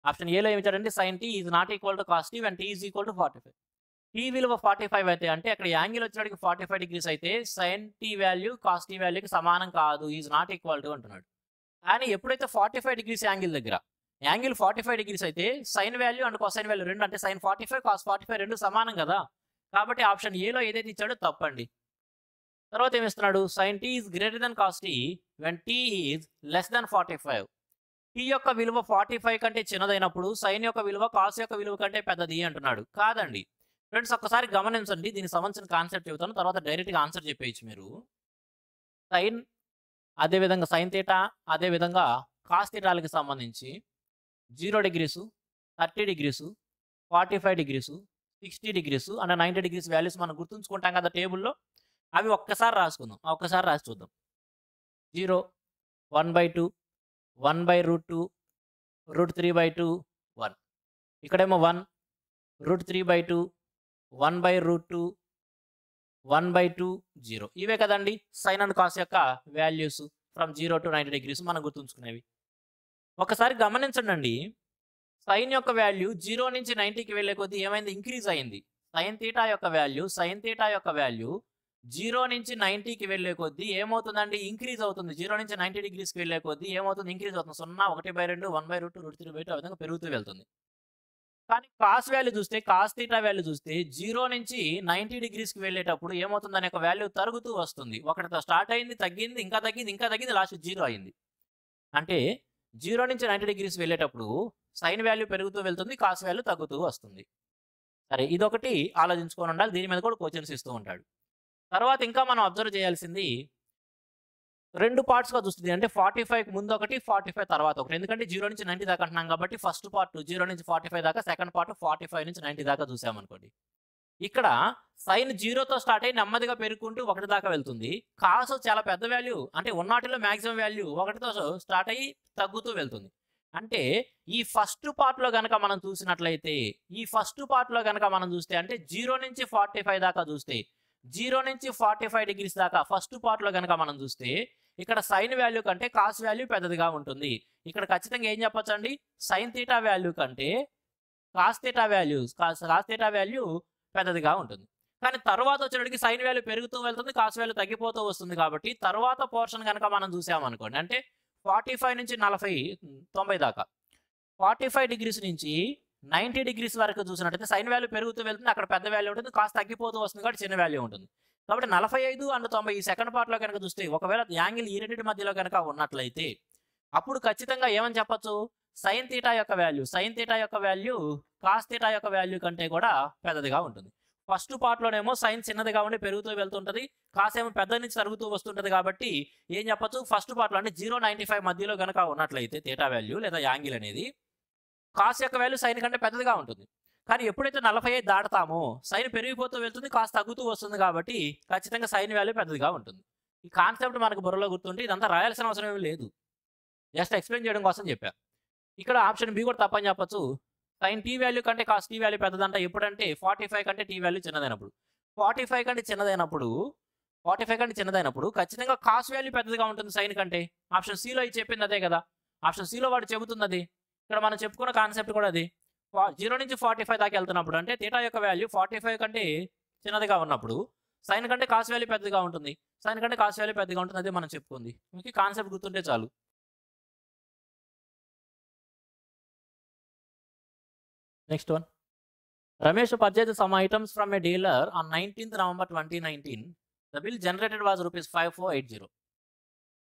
ఆప్షన్ ఏలో ఏమి ఇచ్చాడంటే sin t is not equal to cos t when t is equal to 45. t విలువ 45 అయితే, అంటే అక్కడ యాంగిల్ వచ్చినడికి 45 degrees అయితే sin t value cos t వాల్యూకి సమానం కాదు, ఈజ్ నాట్ ఈక్వల్ టు అంటున్నాడు. కానీ ఎప్పుడైతే 45 degrees యాంగిల్ దగ్గర యాంగిల్ 45 degrees అయితే sign value and cosine value రెండు, అంటే sin 45 cos 45 రెండు సమానం కదా. కాబట్టి ఆప్షన్ ఏలో ఏదైతే ఇచ్చాడో తప్పండి. తర్వాత ఏమిస్తున్నాడు, sin t is greater than cos t when t is less than 45. t యొక్క విలువ 45 కంటే చిన్నదైనప్పుడు sin యొక్క విలువ cos యొక్క విలువ కంటే పెద్దది అంటున్నాడు. కాదండి ఫ్రెండ్స్, ఒక్కసారి గమనించండి. దీనికి సంబంధించిన కాన్సెప్ట్ చెబుతాను, తర్వాత డైరెక్ట్గా ఆన్సర్ చెప్పేయచ్చు మీరు. సైన్, అదేవిధంగా సైన్ తీటా, అదేవిధంగా కాస్ తీటాలకి సంబంధించి 0 degrees, 30 degrees, 45 degrees, 60 degrees and 90 degrees values మనం గుర్తుంచుకుంటాం కదా టేబుల్లో. అవి ఒక్కసారి రాసుకుందాం, ఒక్కసారి రాసి చూద్దాం. 0, 1/2, 1/√2, √3/2, 1. ఇక్కడేమో 1, √3/2, 1/√2, 1/2, 0. ఇవే కదండి సైన్ అండ్ కాస్ యొక్క వాల్యూస్. ఫ్రమ్ 0 to 90 degrees మనం గుర్తుంచుకునేవి. ఒకసారి గమనించండి, సైన్ యొక్క వాల్యూ 0 నుంచి 90కి వెళ్ళే కొద్దీ ఏమైంది? ఇంక్రీజ్ అయింది. సైన్ థీటా యొక్క వాల్యూ 0 నుంచి 90కి వెళ్ళే కొద్దీ ఏమవుతుందండి? ఇంక్రీజ్ అవుతుంది. 0 నుంచి 90 degreesకి వెళ్ళే కొద్దీ ఏమవుతుంది? ఇంక్రీజ్ అవుతుంది. 0, 1/2, 1/√2, √3/2 ఆ విధంగా పెరుగుతూ వెళ్తుంది. కానీ కాస్ వాల్యూ చూస్తే, కాస్ థీటా వాల్యూ చూస్తే 0 నుంచి 90 degreesకి వెళ్ళేటప్పుడు ఏమవుతుంది? అనే ఒక వాల్యూ తరుగుతూ వస్తుంది. ఒకటితో స్టార్ట్ అయింది, తగ్గింది, ఇంకా తగ్గింది, లాస్ట్ 0 అయింది. అంటే 0 నుంచి 90 degrees వెళ్ళేటప్పుడు సైన్ వాల్యూ పెరుగుతూ వెళ్తుంది, కాస్ వాల్యూ తగ్గుతూ వస్తుంది. సరే, ఇదొకటి ఆలోచించుకొని ఉండాలి. దీని మీద కూడా క్వశ్చన్స్ ఇస్తూ ఉంటాడు. తర్వాత ఇంకా మనం అబ్జర్వ్ చేయాల్సింది 2 పార్ట్స్గా చూస్తుంది. అంటే 45కి ముందు ఒకటి, 45 తర్వాత ఒకటి. ఎందుకంటే 0 నుంచి 90 దాకా అంటున్నాం కాబట్టి ఫస్ట్ పార్ట్ 0 నుంచి 45 దాకా, సెకండ్ పార్ట్ 45 నుంచి 90 దాకా చూసామనుకోండి. ఇక్కడ సైన్ 0తో స్టార్ట్ అయ్యి నెమ్మదిగా పెరుగుకుంటూ 1 దాకా వెళ్తుంది. కాస్ చాలా పెద్ద వాల్యూ, అంటే ఉన్నటిలో మ్యాక్సిమం వాల్యూ 1తో స్టార్ట్ అయ్యి తగ్గుతూ వెళ్తుంది. అంటే ఈ ఫస్ట్ పార్ట్లో కనుక మనం చూసినట్లయితే, అంటే 0 నుంచి 45 దాకా చూస్తే, 0 నుంచి 45 degrees దాకా ఫస్ట్ పార్ట్లో కనుక మనం చూస్తే, ఇక్కడ సైన్ వాల్యూ కంటే కాస్ వాల్యూ పెద్దదిగా ఉంటుంది. ఇక్కడ ఖచ్చితంగా ఏం చెప్పొచ్చండి? సైన్ థీటా వాల్యూ కంటే కాస్ థీటా వాల్యూ పెద్దదిగా ఉంటుంది. కానీ తర్వాత వచ్చేటికి సైన్ వాల్యూ పెరుగుతూ వెళ్తుంది, కాస్ వాల్యూ తగ్గిపోతూ వస్తుంది. కాబట్టి తర్వాత పోర్షన్ కనుక మనం చూసామనుకోండి, అంటే 45 నుంచి 90 దాకా, 45 degrees నుంచి 90 degrees వరకు చూసినట్టయితే సైన్ వాల్యూ పెరుగుతూ వెళ్తుంది, అక్కడ పెద్ద వాల్యూ ఉంటుంది, కాస్త తగ్గిపోతూ వస్తుంది కాబట్టి చిన్న వాల్యూ ఉంటుంది. కాబట్టి 45 and 90 ఈ సెకండ్ పార్ట్లో కనుక చూస్తే, ఒకవేళ యాంగిల్ ఈ రెండింటి మధ్యలో కనుక ఉన్నట్లయితే అప్పుడు ఖచ్చితంగా ఏమని చెప్పొచ్చు? సైన్ థీటా యొక్క వాల్యూ కాస్ థీటా యొక్క వాల్యూ కంటే కూడా పెద్దదిగా ఉంటుంది. ఫస్ట్ పార్ట్లోనేమో సైన్ చిన్నదిగా ఉండి పెరుగుతూ వెళ్తుంటుంది, కాస్ ఏమో పెద్ద నుంచి తరుగుతూ వస్తుంటుంది. కాబట్టి ఏం చెప్పొచ్చు? ఫస్ట్ పార్ట్లో అంటే 0-95 మధ్యలో కనుక ఉన్నట్లయితే థీటా వాల్యూ లేదా యాంగిల్ అనేది, కాస్ యొక్క వాల్యూ సైన్ కంటే పెద్దదిగా ఉంటుంది. కానీ ఎప్పుడైతే 45 దాటుతామో సైన్ పెరిగిపోతూ వెళ్తుంది, కాస్త తగ్గుతూ వస్తుంది. కాబట్టి ఖచ్చితంగా సైన్ వాల్యూ పెద్దదిగా ఉంటుంది. ఈ కాన్సెప్ట్ మనకు బుర్రలో గుర్తుంటే ఇదంతా రాయాల్సిన అవసరం ఏమీ లేదు, జస్ట్ ఎక్స్ప్లెయిన్ చేయడం కోసం చెప్పా. ఇక్కడ ఆప్షన్ బి కూడా తప్పని చెప్పొచ్చు. సైన్ టీ వాల్యూ కంటే కాస్ టీ వాల్యూ పెద్దదంట ఎప్పుడంటే 45 కంటే టీ వాల్యూ చిన్నదైనప్పుడు. 45 కంటే చిన్నదైనప్పుడు ఖచ్చితంగా కాస్ వాల్యూ పెద్దదిగా ఉంటుంది సైన్ కంటే. ఆప్షన్ సిలో ఇది చెప్పింది అదే కదా, ఆప్షన్ సిలో వాడు చెబుతుంది అది. ఇక్కడ మనం చెప్పుకున్న కాన్సెప్ట్ కూడా అది. 0 నుంచి 45 దాకా వెళ్తున్నప్పుడు అంటే థీటా యొక్క వాల్యూ 45 కంటే చిన్నదిగా ఉన్నప్పుడు సైన్ కంటే కాస్ వాల్యూ పెద్దగా ఉంటుంది, అదే మనం చెప్పుకుంది. ఓకే, కాన్సెప్ట్ గుర్తుంటే చాలు. Next one. Ramesh purchased some items from a dealer on 19th November 2019. The bill generated was ₹5480.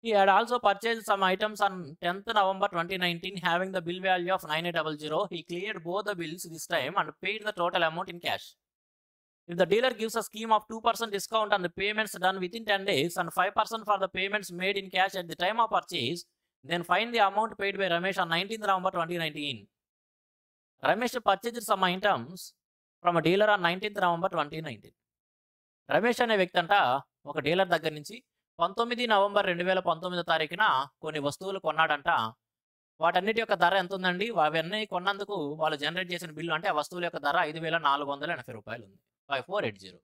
He had also purchased some items on 10th November 2019 having the bill value of 9800. He cleared both the bills this time and paid the total amount in cash. If the dealer gives a scheme of 2% discount on the payments done within 10 days and 5% for the payments made in cash at the time of purchase, then find the amount paid by Ramesh on 19th November 2019. Ramesh purchased some items from a dealer on 19th November 2019. Ramesh అనే వ్యక్తి అంట ఒక డీలర్ దగ్గర నుంచి 19 నవంబర్ 2019 తారీఖున కొన్ని వస్తువులు కొన్నాడంట. వాటన్నిటి యొక్క ధర ఎంత ఉందండి? అవన్నీ కొన్నందుకు వాళ్ళు జనరేట్ చేసిన బిల్లు అంటే ఆ వస్తువుల యొక్క ధర ₹5480 ఉంది, 5480.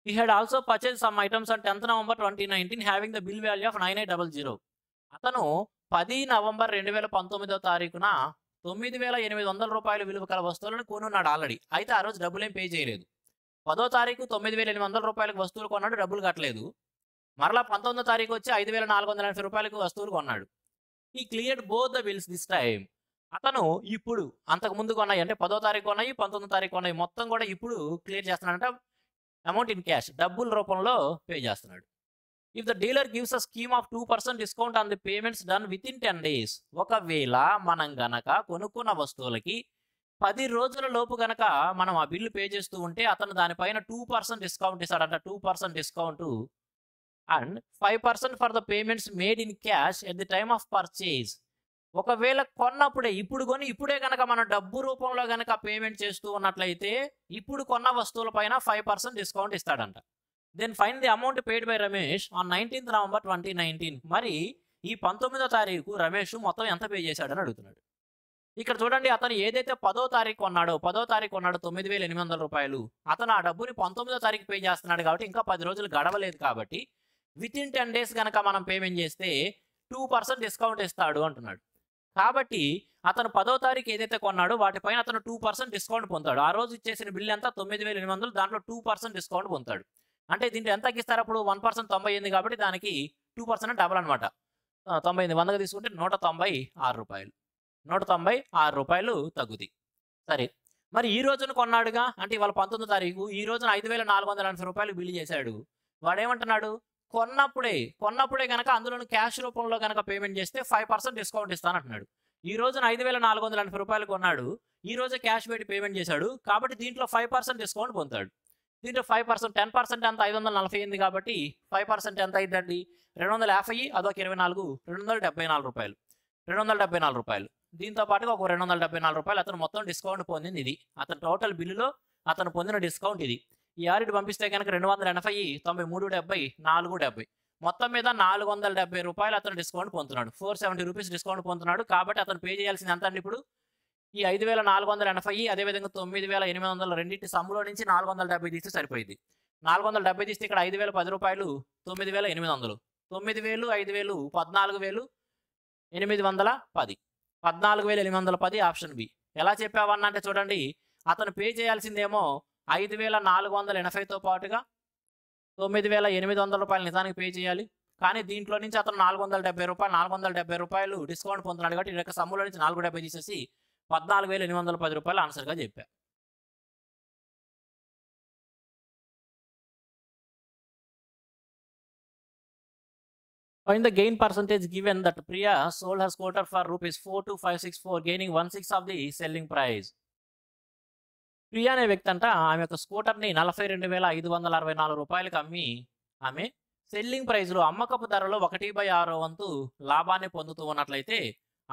He had also purchased some items on 10th November 2019 having the bill value of 9800. అతను 10 నవంబర్ 2019 తారీఖున ₹9800 విలువ కల వస్తువులను కొనున్నాడు ఆల్రెడీ. అయితే ఆ రోజు డబ్బులేం పే చేయలేదు. 10వ తారీఖు ₹9800 వస్తువులు కొన్నాడు, డబ్బులు కట్టలేదు. మరలా 19వ తారీఖు వచ్చి ₹5480 వస్తువులు కొన్నాడు. ఈ cleared both the bills this time. అతను ఇప్పుడు అంతకు ముందు కొన్నాయి అంటే 10వ తారీఖు కొన్నాయి, 19వ తారీఖు కొన్నాయి, మొత్తం కూడా ఇప్పుడు క్లియర్ చేస్తున్నాడంట. అమౌంట్ ఇన్ క్యాష్, డబ్బుల రూపంలో పే చేస్తున్నాడు. If the dealer gives a scheme of 2% discount on the payments done within 10 days, ఒకవేళ మనం గనక కొనుక్కున్న వస్తువులకి 10 రోజుల లోపు గనక మనం ఆ బిల్లు పే చేస్తూ ఉంటే అతను దానిపైన 2% డిస్కౌంట్ ఇస్తాడంట. 2% discount and 5% for the payments made in cash at the time of purchase. ఒకవేళ కొన్నప్పుడే ఇప్పుడు కొని ఇప్పుడే కనుక మనం డబ్బు రూపంలో కనుక పేమెంట్ చేస్తూ ఉన్నట్లయితే ఇప్పుడు కొన్న వస్తువుల పైన 5% డిస్కౌంట్ ఇస్తాడంట. Then find the amount paid by Ramesh on 19th November 2019. మరి ఈ 19వ తారీఖు రమేష్ మొత్తం ఎంత పే చేశాడని అడుగుతున్నాడు. ఇక్కడ చూడండి, అతను ఏదైతే 10వ తారీఖు కొన్నాడో 9800 రూపాయలు, అతను ఆ డబ్బుని 19వ తారీఖు పే చేస్తున్నాడు కాబట్టి ఇంకా 10 రోజులు గడవలేదు. కాబట్టి వితిన్ 10 days కనుక మనం పేమెంట్ చేస్తే 2% డిస్కౌంట్ ఇస్తాడు అంటున్నాడు. కాబట్టి అతను 10వ తారీఖు ఏదైతే కొన్నాడో వాటిపైన అతను 2% డిస్కౌంట్ పొందుతాడు. ఆ రోజు ఇచ్చేసిన బిల్ ఎంత 9800, దాంట్లో 2% డిస్కౌంట్ పొందుతాడు. అంటే దీంట్లో ఎంత తగ్గిస్తారు అప్పుడు 1% 98 కాబట్టి దానికి 2% డబల్ అనమాట. 98 100గా తీసుకుంటే రూ. 196 తగ్గుతాయి. సరే, మరి ఈ రోజున కొన్నాడుగా, అంటే ఇవాళ 19వ తారీఖు, ఈ రోజున రూ. 5480 బిల్ చేశాడు. వాడేమంటున్నాడు, కొన్నప్పుడే కనుక అందులోని క్యాష్ రూపంలో కనుక పేమెంట్ చేస్తే 5% డిస్కౌంట్ ఇస్తానంటున్నాడు. ఈ రోజున రూ. 5480 కొన్నాడు, ఈ రోజు క్యాష్ పెట్టి పేమెంట్ చేశాడు కాబట్టి దీంట్లో 5% డిస్కౌంట్ పొందుతాడు. దీంట్లో 5% 10% ఎంత 548 కాబట్టి 5% ఎంత అయిందండి 250, అదొక 24 రూ. 274. దీంతో పాటుగా ఒక రూ. 274 అతను మొత్తం డిస్కౌంట్ పొందింది. ఇది అతను టోటల్ బిల్లులో అతను పొందిన డిస్కౌంట్ ఇది. ఈ ఆరిటి పంపిస్తే కనుక 280, 93, 470 మొత్తం మీద రూ. 470 అతను డిస్కౌంట్ పొందుతున్నాడు. రూ. 470 డిస్కౌంట్ పొందుతున్నాడు. కాబట్టి అతను పే చేయాల్సింది ఎంత అండి ఇప్పుడు ఈ 5480, అదేవిధంగా 9800 రెండింటి సమ్ములో నుంచి 470 తీస్తే సరిపోయింది. 470 తీస్తే ఇక్కడ 5010 రూపాయలు 9800, 9000, 5000 14810, 14810 ఆప్షన్ బి. ఎలా చెప్పావన్నా అంటే చూడండి, అతను పే చేయాల్సిందేమో 5480తో పాటుగా 9800 రూపాయలు నిజానికి పే చేయాలి. కానీ దీంట్లో నుంచి అతను 470 రూపాయలు డిస్కౌంట్ పొందుతున్నాడు కాబట్టి ఈ యొక్క సమ్ములో నుంచి 470 తీసేసి 14810 రూపాయలు ఆన్సర్గా చెప్పా. Find the gain percentage given that Priya sold her scooter for rupees 42564, gaining 1/6 of the selling price. Priya అనే వ్యక్తి అంట ఆమె యొక్క స్కూటర్ని 42,564 రూపాయలకు అమ్మి ఆమె సెల్లింగ్ ప్రైస్లో అమ్మకపు ధరలో 1/6 వంతు లాభాన్ని పొందుతూ ఉన్నట్లయితే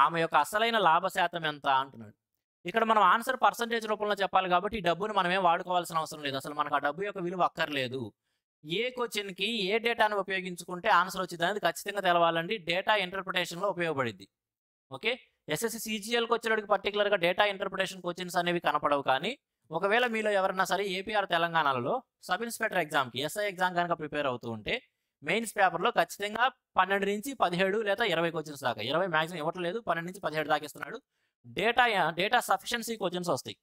ఆమె యొక్క అసలైన లాభ శాతం ఎంత అంటున్నాడు. ఇక్కడ మనం ఆన్సర్ పర్సంటేజ్ రూపంలో చెప్పాలి కాబట్టి ఈ డబ్బును మనమే వాడుకోవాల్సిన అవసరం లేదు. అసలు మనకు ఆ డబ్బు యొక్క విలువ అక్కర్లేదు. ఏ క్వశ్చన్కి ఏ డేటాను ఉపయోగించుకుంటే ఆన్సర్ వచ్చింది అనేది ఖచ్చితంగా తెలవాలండి. డేటా ఇంటర్ప్రిటేషన్లో ఉపయోగపడింది. ఓకే, ఎస్ఎస్సి సిజిఎల్కి వచ్చేటికి పర్టికులర్గా డేటా ఇంటర్ప్రిటేషన్ క్వశ్చన్స్ అనేవి కనపడవు. కానీ ఒకవేళ మీలో ఎవరన్నా సరే ఏపీఆర్ తెలంగాణలో సబ్ ఇన్స్పెక్టర్ ఎగ్జామ్కి ఎస్ఐ ఎగ్జామ్ కనుక ప్రిపేర్ అవుతూ ఉంటే మెయిన్స్ పేపర్లో ఖచ్చితంగా 12 నుంచి 17 లేదా 20 క్వశ్చన్స్ దాకా, 20 మ్యాక్సిమం ఇవ్వట్లేదు, 12 నుంచి 17 దాకా ఇస్తున్నాడు. డేటా సఫిషియన్సీ క్వశ్చన్స్ వస్తాయి.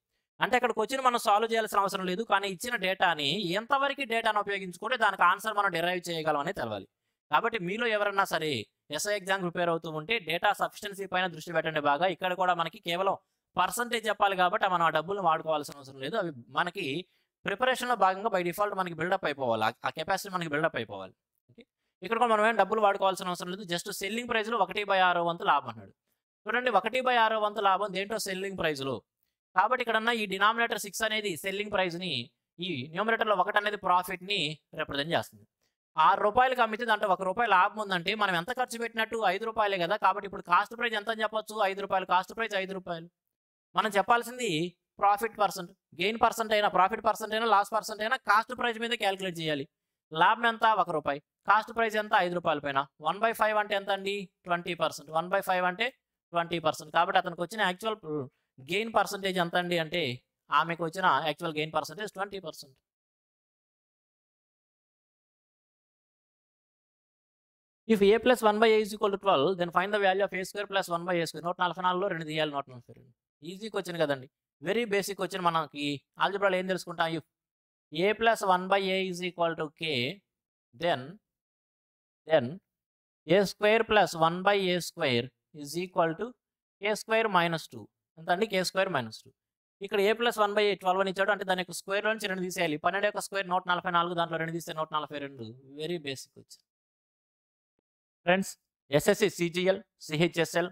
అంటే అక్కడ క్వశ్చన్ మనం సాల్వ్ చేయాల్సిన అవసరం లేదు, కానీ ఇచ్చిన డేటాని ఎంతవరకు డేటాను ఉపయోగించుకుంటే దానికి ఆన్సర్ మనం డిరైవ్ చేయగలం అనేది తెలవాలి. కాబట్టి మీలో ఎవరన్నా సరే ఎస్ఐ ఎగ్జామ్ ప్రిపేర్ అవుతూ ఉంటే డేటా సఫిషియన్సీ పైన దృష్టి పెట్టండి బాగా. ఇక్కడ కూడా మనకి కేవలం పర్సంటేజ్ చెప్పాలి కాబట్టి మనం ఆ డబ్బులను వాడుకోవాల్సిన అవసరం లేదు. అవి మనకి ప్రిపరేషన్లో భాగంగా బై డిఫాల్ట్ మనకి బిల్డప్ అయిపోవాలి, ఆ కెపాసిటీ మనకి బిల్డప్ అయిపోవాలి. ఓకే, ఇక్కడ కూడా మనం ఏం డబ్బులు వాడుకోవాల్సిన అవసరం లేదు. జస్ట్ సెల్లింగ్ ప్రైస్లో 1/6 వంతు లాభం అన్నాడు. చూడండి, 1/6 వంతు లాభం దేంట్లో సెల్లింగ్ ప్రైస్లో. కాబట్టి ఇక్కడన్నా ఈ డినామినేటర్ 6 అనేది సెల్లింగ్ ప్రైస్ని, ఈ న్యూమరేటర్లో 1 అనేది ప్రాఫిట్ని రిప్రజెంట్ చేస్తుంది. 6 రూపాయలకి అమ్మితే దాంట్లో 1 రూపాయి లాభం ఉందంటే మనం ఎంత ఖర్చు పెట్టినట్టు 5 రూపాయలే కదా. కాబట్టి ఇప్పుడు కాస్ట్ ప్రైస్ ఎంత అని చెప్పొచ్చు, 5 రూపాయలు. కాస్ట్ ప్రైస్ 5 రూపాయలు. మనం చెప్పాల్సింది ప్రాఫిట్ పర్సెంట్, గెయిన్ పర్సెంట్ అయినా, ప్రాఫిట్ పర్సెంట్ అయినా, లాస్ పర్సెంట్ అయినా కాస్ట్ ప్రైస్ మీద క్యాలిక్యులేట్ చేయాలి. లాభం ఎంత 1 రూపాయి, కాస్ట్ ప్రైస్ ఎంత 5 రూపాయల పైన. 1/5 అంటే ఎంత అండి 20%. 1/5 అంటే 20%. కాబట్టి అతనికి వచ్చిన యాక్చువల్ గెయిన్ పర్సంటేజ్ ఎంత అండి అంటే ఆమెకు వచ్చిన actual gain percentage 20%. If a plus 1/a is equal to 12, then find the value of a square plus 1/a square. 144లో 2 తీయాలి. 142 ఈజీ క్వశ్చన్ కదండి, వెరీ బేసిక్ క్వశ్చన్. మనకి ఆల్జీబ్రాలో ఏం తెలుసుకుంటాం, if a plus 1/a is equal to k, then a square plus 1/a square is equal to k square minus 2. ఎంత అండి k square minus 2. ఇక్కడ a plus 1/a 12 అని ఇచ్చాడు, అంటే దాని యొక్క స్క్వేర్ నుంచి 2 తీసేయాలి. 12 యొక్క స్క్వేర్ 144, దాంట్లో 2 తీస్తే 142. Very basic question friends. SSC CGL, CHSL,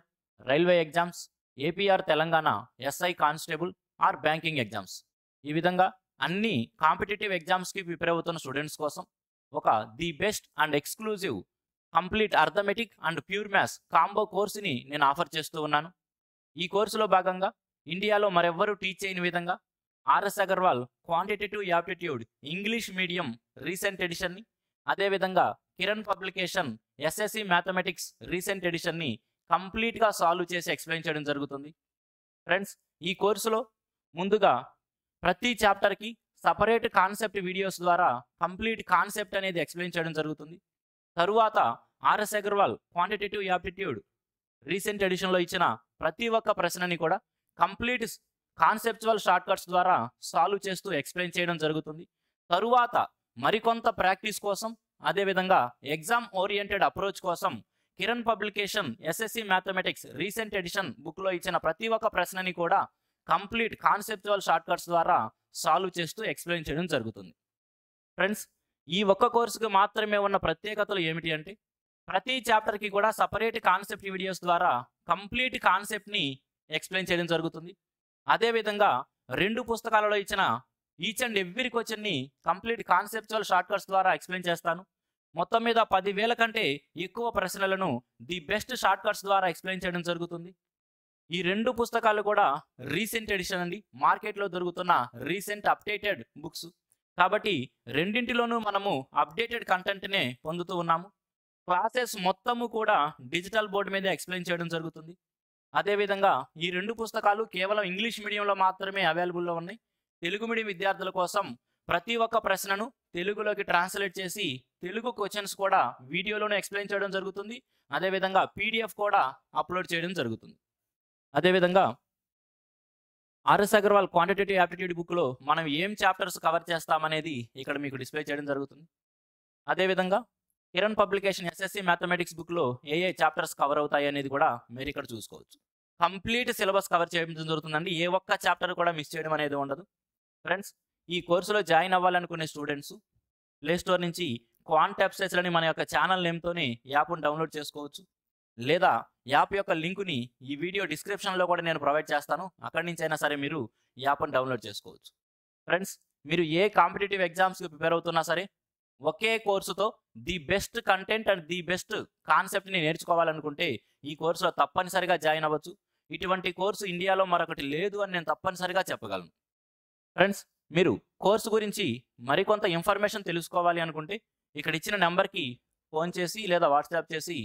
railway exams, AP or Telangana, SI constable or banking exams, ఈ విధంగా అన్ని కాంపిటేటివ్ ఎగ్జామ్స్కి ప్రిపేర్ అవుతున్న స్టూడెంట్స్ కోసం ఒక the best and exclusive complete arithmetic and pure maths combo కోర్సుని నేను ఆఫర్ చేస్తూ ఉన్నాను. ఈ కోర్సులో భాగంగా ఇండియాలో మరెవ్వరూ టీచ్ చేయని విధంగా RS Agarwal quantitative aptitude English medium recent ఎడిషన్ని, అదేవిధంగా Kiran publication SSC mathematics recent ఎడిషన్ని కంప్లీట్గా సాల్వ్ చేసి ఎక్స్ప్లెయిన్ చేయడం జరుగుతుంది. ఫ్రెండ్స్, ఈ కోర్సులో ముందుగా ప్రతి చాప్టర్కి సపరేట్ కాన్సెప్ట్ వీడియోస్ ద్వారా కంప్లీట్ కాన్సెప్ట్ అనేది ఎక్స్ప్లెయిన్ చేయడం జరుగుతుంది. తరువాత RS Agarwal quantitative aptitude recent ఎడిషన్లో ఇచ్చిన ప్రతి ఒక్క ప్రశ్నని కూడా కంప్లీట్ కాన్సెప్చువల్ షార్ట్ కట్స్ ద్వారా సాల్వ్ చేస్తూ ఎక్స్ప్లెయిన్ చేయడం జరుగుతుంది. తరువాత మరికొంత ప్రాక్టీస్ కోసం, అదేవిధంగా ఎగ్జామ్ ఓరియంటెడ్ అప్రోచ్ కోసం Kiran publication SSC mathematics recent edition బుక్లో ఇచ్చిన ప్రతి ఒక్క ప్రశ్నని కూడా కంప్లీట్ కాన్సెప్చువల్ షార్ట్ కట్స్ ద్వారా సాల్వ్ చేస్తూ ఎక్స్ప్లెయిన్ చేయడం జరుగుతుంది. ఫ్రెండ్స్, ఈ ఒక్క కోర్సుకు మాత్రమే ఉన్న ప్రత్యేకతలు ఏమిటి అంటే ప్రతి చాప్టర్కి కూడా సపరేట్ కాన్సెప్ట్ వీడియోస్ ద్వారా కంప్లీట్ కాన్సెప్ట్ని ఎక్స్ప్లెయిన్ చేయడం జరుగుతుంది. అదేవిధంగా 2 పుస్తకాలలో ఇచ్చిన ఈచ్ అండ్ ఎవ్రీ క్వశ్చన్ని కంప్లీట్ కాన్సెప్చువల్ షార్ట్ కట్స్ ద్వారా ఎక్స్ప్లెయిన్ చేస్తాను. మొత్తం మీద 10,000 కంటే ఎక్కువ ప్రశ్నలను ది బెస్ట్ షార్ట్ కట్స్ ద్వారా ఎక్స్ప్లెయిన్ చేయడం జరుగుతుంది. ఈ 2 పుస్తకాలు కూడా రీసెంట్ ఎడిషన్ అండి, మార్కెట్లో దొరుకుతున్న రీసెంట్ అప్డేటెడ్ బుక్స్. కాబట్టి రెండింటిలోనూ మనము అప్డేటెడ్ కంటెంట్నే పొందుతూ ఉన్నాము. క్లాసెస్ మొత్తము కూడా డిజిటల్ బోర్డు మీద ఎక్స్ప్లెయిన్ చేయడం జరుగుతుంది. అదేవిధంగా ఈ 2 పుస్తకాలు కేవలం ఇంగ్లీష్ మీడియంలో మాత్రమే అవైలబుల్లో ఉన్నాయి. తెలుగు మీడియం విద్యార్థుల కోసం ప్రతి ఒక్క ప్రశ్నను తెలుగులోకి ట్రాన్స్లేట్ చేసి తెలుగు క్వశ్చన్స్ కూడా వీడియోలోనే ఎక్స్ప్లెయిన్ చేయడం జరుగుతుంది. అదేవిధంగా పీడిఎఫ్ కూడా అప్లోడ్ చేయడం జరుగుతుంది. అదేవిధంగా ఆర్ఎస్ అగర్వాల్ క్వాంటిటేటివ్ యాప్టిట్యూడ్ బుక్లో మనం ఏం చాప్టర్స్ కవర్ చేస్తామనేది ఇక్కడ మీకు డిస్ప్లే చేయడం జరుగుతుంది. అదేవిధంగా కిరణ్ పబ్లికేషన్ ఎస్ఎస్సి మ్యాథమెటిక్స్ బుక్లో ఏ చాప్టర్స్ కవర్ అవుతాయి అనేది కూడా మీరు ఇక్కడ చూసుకోవచ్చు. కంప్లీట్ సిలబస్ కవర్ చేయడం జరుగుతుందండి. ఏ ఒక్క చాప్టర్ కూడా మిస్ చేయడం అనేది ఉండదు. ఫ్రెండ్స్, ఈ కోర్సులో జాయిన్ అవ్వాలనుకునే స్టూడెంట్స్ ప్లే స్టోర్ నుంచి క్వాంట్ యాప్సెస్ అని మన యొక్క ఛానల్ నేమ్తోనే యాప్ను డౌన్లోడ్ చేసుకోవచ్చు. లేదా యాప్ యొక్క లింకుని ఈ వీడియో డిస్క్రిప్షన్లో కూడా నేను ప్రొవైడ్ చేస్తాను. అక్కడి నుంచి అయినా సరే మీరు యాప్ను డౌన్లోడ్ చేసుకోవచ్చు. ఫ్రెండ్స్, మీరు ఏ కాంపిటేటివ్ ఎగ్జామ్స్కి ప్రిపేర్ అవుతున్నా సరే ఒకే కోర్సుతో the best content and the best కాన్సెప్ట్ని నేర్చుకోవాలనుకుంటే ఈ కోర్సులో తప్పనిసరిగా జాయిన్ అవ్వచ్చు. ఇటువంటి కోర్సు ఇండియాలో మరొకటి లేదు అని నేను తప్పనిసరిగా చెప్పగలను. ఫ్రెండ్స్, మీరు కోర్సు గురించి మరికొంత ఇన్ఫర్మేషన్ తెలుసుకోవాలి అనుకుంటే ఇక్కడ ఇచ్చిన నెంబర్కి ఫోన్ చేసి లేదా వాట్సాప్ చేసి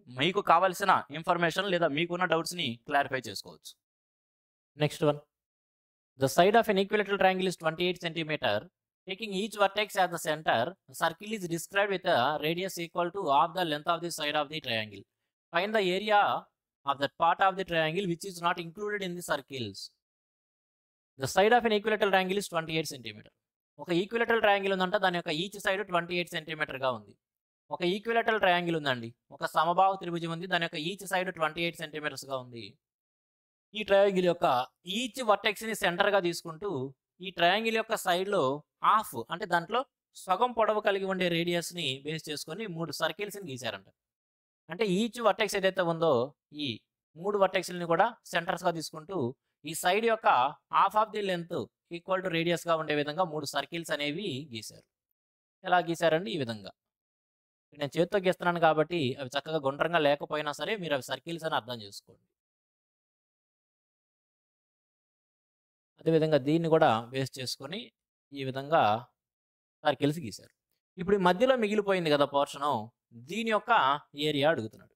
మీకు కావాల్సిన ఇన్ఫర్మేషన్ లేదా మీకున్న డౌట్స్ని క్లారిఫై చేసుకోవచ్చు. Next one, the side of an equilateral triangle is 28 cm. Taking each vertex as the center, the circle is described with a radius equal to half the length of the side of the triangle. Find the area of that part of the triangle which is not included in the circles. The side of an equilateral triangle is 28 cm. ఒక ఈక్విలేటరల్ ట్రయాంగిల్ ఉందంట, దాని యొక్క ఈచ్ సైడ్ 28 సెంటీమీటర్గా ఉంది. ఒక ఈక్విలేటరల్ ట్రయాంగిల్ ఉందండి, ఒక సమబాహు త్రిభుజం ఉంది, దాని యొక్క ఈచ్ సైడ్ 28 సెంటీమీటర్స్గా ఉంది. ఈ ట్రయాంగిల్ యొక్క ఈచ్ వర్టెక్స్ని సెంటర్గా తీసుకుంటూ ఈ ట్రయాంగిల్ యొక్క సైడ్లో హాఫ్ అంటే దాంట్లో సగం పొడవు కలిగి ఉండే రేడియస్ని బేస్ చేసుకొని 3 సర్కిల్స్ని గీశారంట. అంటే ఈచ్ వర్టెక్స్ ఏదైతే ఉందో ఈ 3 వర్టెక్స్ని కూడా సెంటర్స్గా తీసుకుంటూ ఈ సైడ్ యొక్క half of the length equal to రేడియస్గా ఉండే విధంగా 3 సర్కిల్స్ అనేవి గీశారు. ఎలా గీశారండి? ఈ విధంగా. నేను చేతితో గీస్తున్నాను కాబట్టి అవి చక్కగా గుండ్రంగా లేకపోయినా సరే మీరు అవి సర్కిల్స్ అని అర్థం చేసుకోండి. అదేవిధంగా దీన్ని కూడా బేస్ చేసుకొని ఈ విధంగా సర్కిల్స్ గీశారు. ఇప్పుడు ఈ మధ్యలో మిగిలిపోయింది కదా పోర్షను, దీని యొక్క ఏరియా అడుగుతున్నాడు.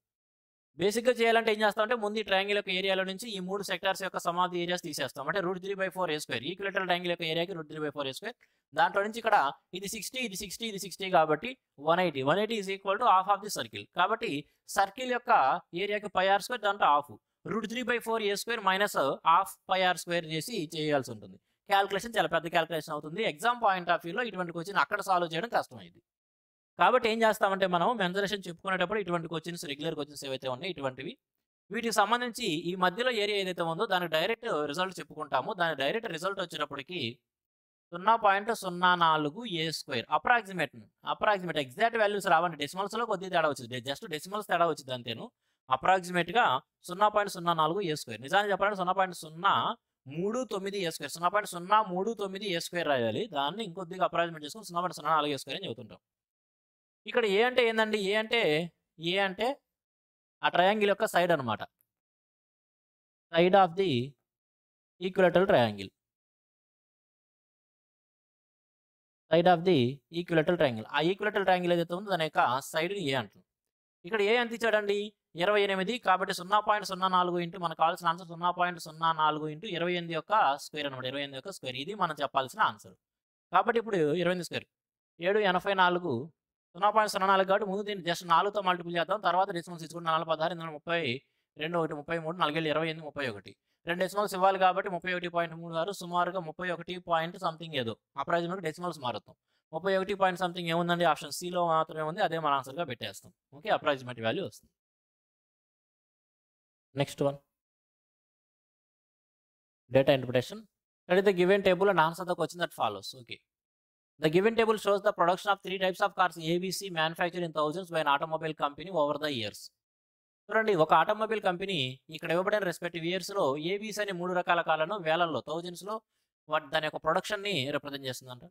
బేసిక్గా చేయాలంటే ఏం చేస్తామంటే ముందు ఈ ట్రయాంగిల్ యొక్క ఏరియాలో నుంచి ఈ 3 సెక్టార్స్ యొక్క సమ్ ఆఫ్ ది ఏరియాస్ తీసేస్తాం. అంటే √3/4a². ఈక్విలేటరల్ ట్రయాంగిల్ యొక్క ఏరియాకి √3/4a². దాంట్లో నుంచి ఇక్కడ ఇది 60, ఇది 60, ఇది 60 కాబట్టి 180. 180 is equal to half of the circle. కాబట్టి సర్కిల్ యొక్క ఏరియాకి πr², దాంట్లో half √3/4a² minus half πr² చేసి చేయాల్సి ఉంటుంది. క్యాల్కులేషన్ చాలా పెద్ద క్యాల్కులేషన్ అవుతుంది. ఎగ్జామ్ పాయింట్ ఆఫ్ వ్యూలో ఇటువంటి క్వశ్చన్ అక్కడ సాల్వ్ చేయడం కష్టమైంది. కాబట్టి ఏం చేస్తామంటే మనం మెన్సరేషన్ చెప్పుకునేటప్పుడు ఇటువంటి క్వశ్చన్స్, రెగ్యులర్ క్వశ్చన్స్ ఏవైతే ఉన్నాయో ఇటువంటివి, వీటికి సంబంధించి ఈ మధ్యలో ఏరియా ఏదైతే ఉందో దానికి డైరెక్ట్ రిజల్ట్ చెప్పుకుంటాము. దాని డైరెక్ట్ రిజల్ట్ వచ్చేటప్పటికి 0.04a². అప్రాక్సిమేట్ ఎగ్జాక్ట్ వాల్యూస్ రావండి, డెసిమల్స్లో కొద్దిగా తేడా వచ్చింది, జస్ట్ డెసిమల్స్ తేడా వచ్చింది అంతేను. అప్రాక్సిమేట్గా 0.04a². నిజానికి చెప్పాలంటే 0.039a². 0.039a² రాయాలి. దాన్ని ఇంకొద్దిగా అప్రాక్సిమేట్ చేసుకుని 0.04a² అని చెబుతుంటాం. ఇక్కడ ఏ అంటే ఏందండి? ఏ అంటే ఆ ట్రయాంగిల్ యొక్క సైడ్ అనమాట. Side of the equilateral triangle. Side of the equilateral triangle. ఆ ఈక్విలేటరల్ ట్రయాంగిల్ ఏదైతే ఉందో దాని యొక్క సైడ్ని ఏ అంటాం. ఇక్కడ ఏ ఎంత ఇచ్చాడండి? 28. కాబట్టి 0.04 ఇంటూ మనకు కావాల్సిన ఆన్సర్ 0.04 ఇంటూ 28 యొక్క స్క్వేర్ అనమాట. 28 యొక్క స్క్వేర్, ఇది మనం చెప్పాల్సిన ఆన్సర్. కాబట్టి ఇప్పుడు 28 స్క్వేర్ 784 0.04 కాబట్టి ముందు దీన్ని జస్ట్ 4తో మల్టిపుల్ చేద్దాం. తర్వాత డెసిమల్స్ తీసుకుంటే 4, 16, 32, 1, 33, 4, 28, 31. 2 డెసిమల్స్ ఇవ్వాలి కాబట్టి 31.36 సుమారుగా 31 పాయింట్ సంథింగ్ ఏదో అప్రాక్సిమేట్‌గా డెసిమల్స్ మారుతాం. 31 పాయింట్ సంథింగ్ ఏముందండి ఆప్షన్ సిలో మాత్రమే ఉంది. అదే మన ఆన్సర్‌గా పెట్టేస్తాం. ఓకే. అప్రాక్సిమేట్ వాల్యూ వస్తుంది. Next one. Data interpretation. That is the given table and answer the question that follows. Okay. The given table shows the production of 3 types of cars ABC manufactured in thousands by an automobile company over the years. చూడండి, ఒక ఆటోమొబైల్ కంపెనీ ఇక్కడ ఇవ్వబడిన రెస్పెక్టివ్ ఇయర్స్లో ఏబీసీ అనే 3 రకాల కార్లను వేలల్లో థౌజండ్స్లో దాని యొక్క ప్రొడక్షన్ని రిప్రజెంట్ చేస్తుందంట.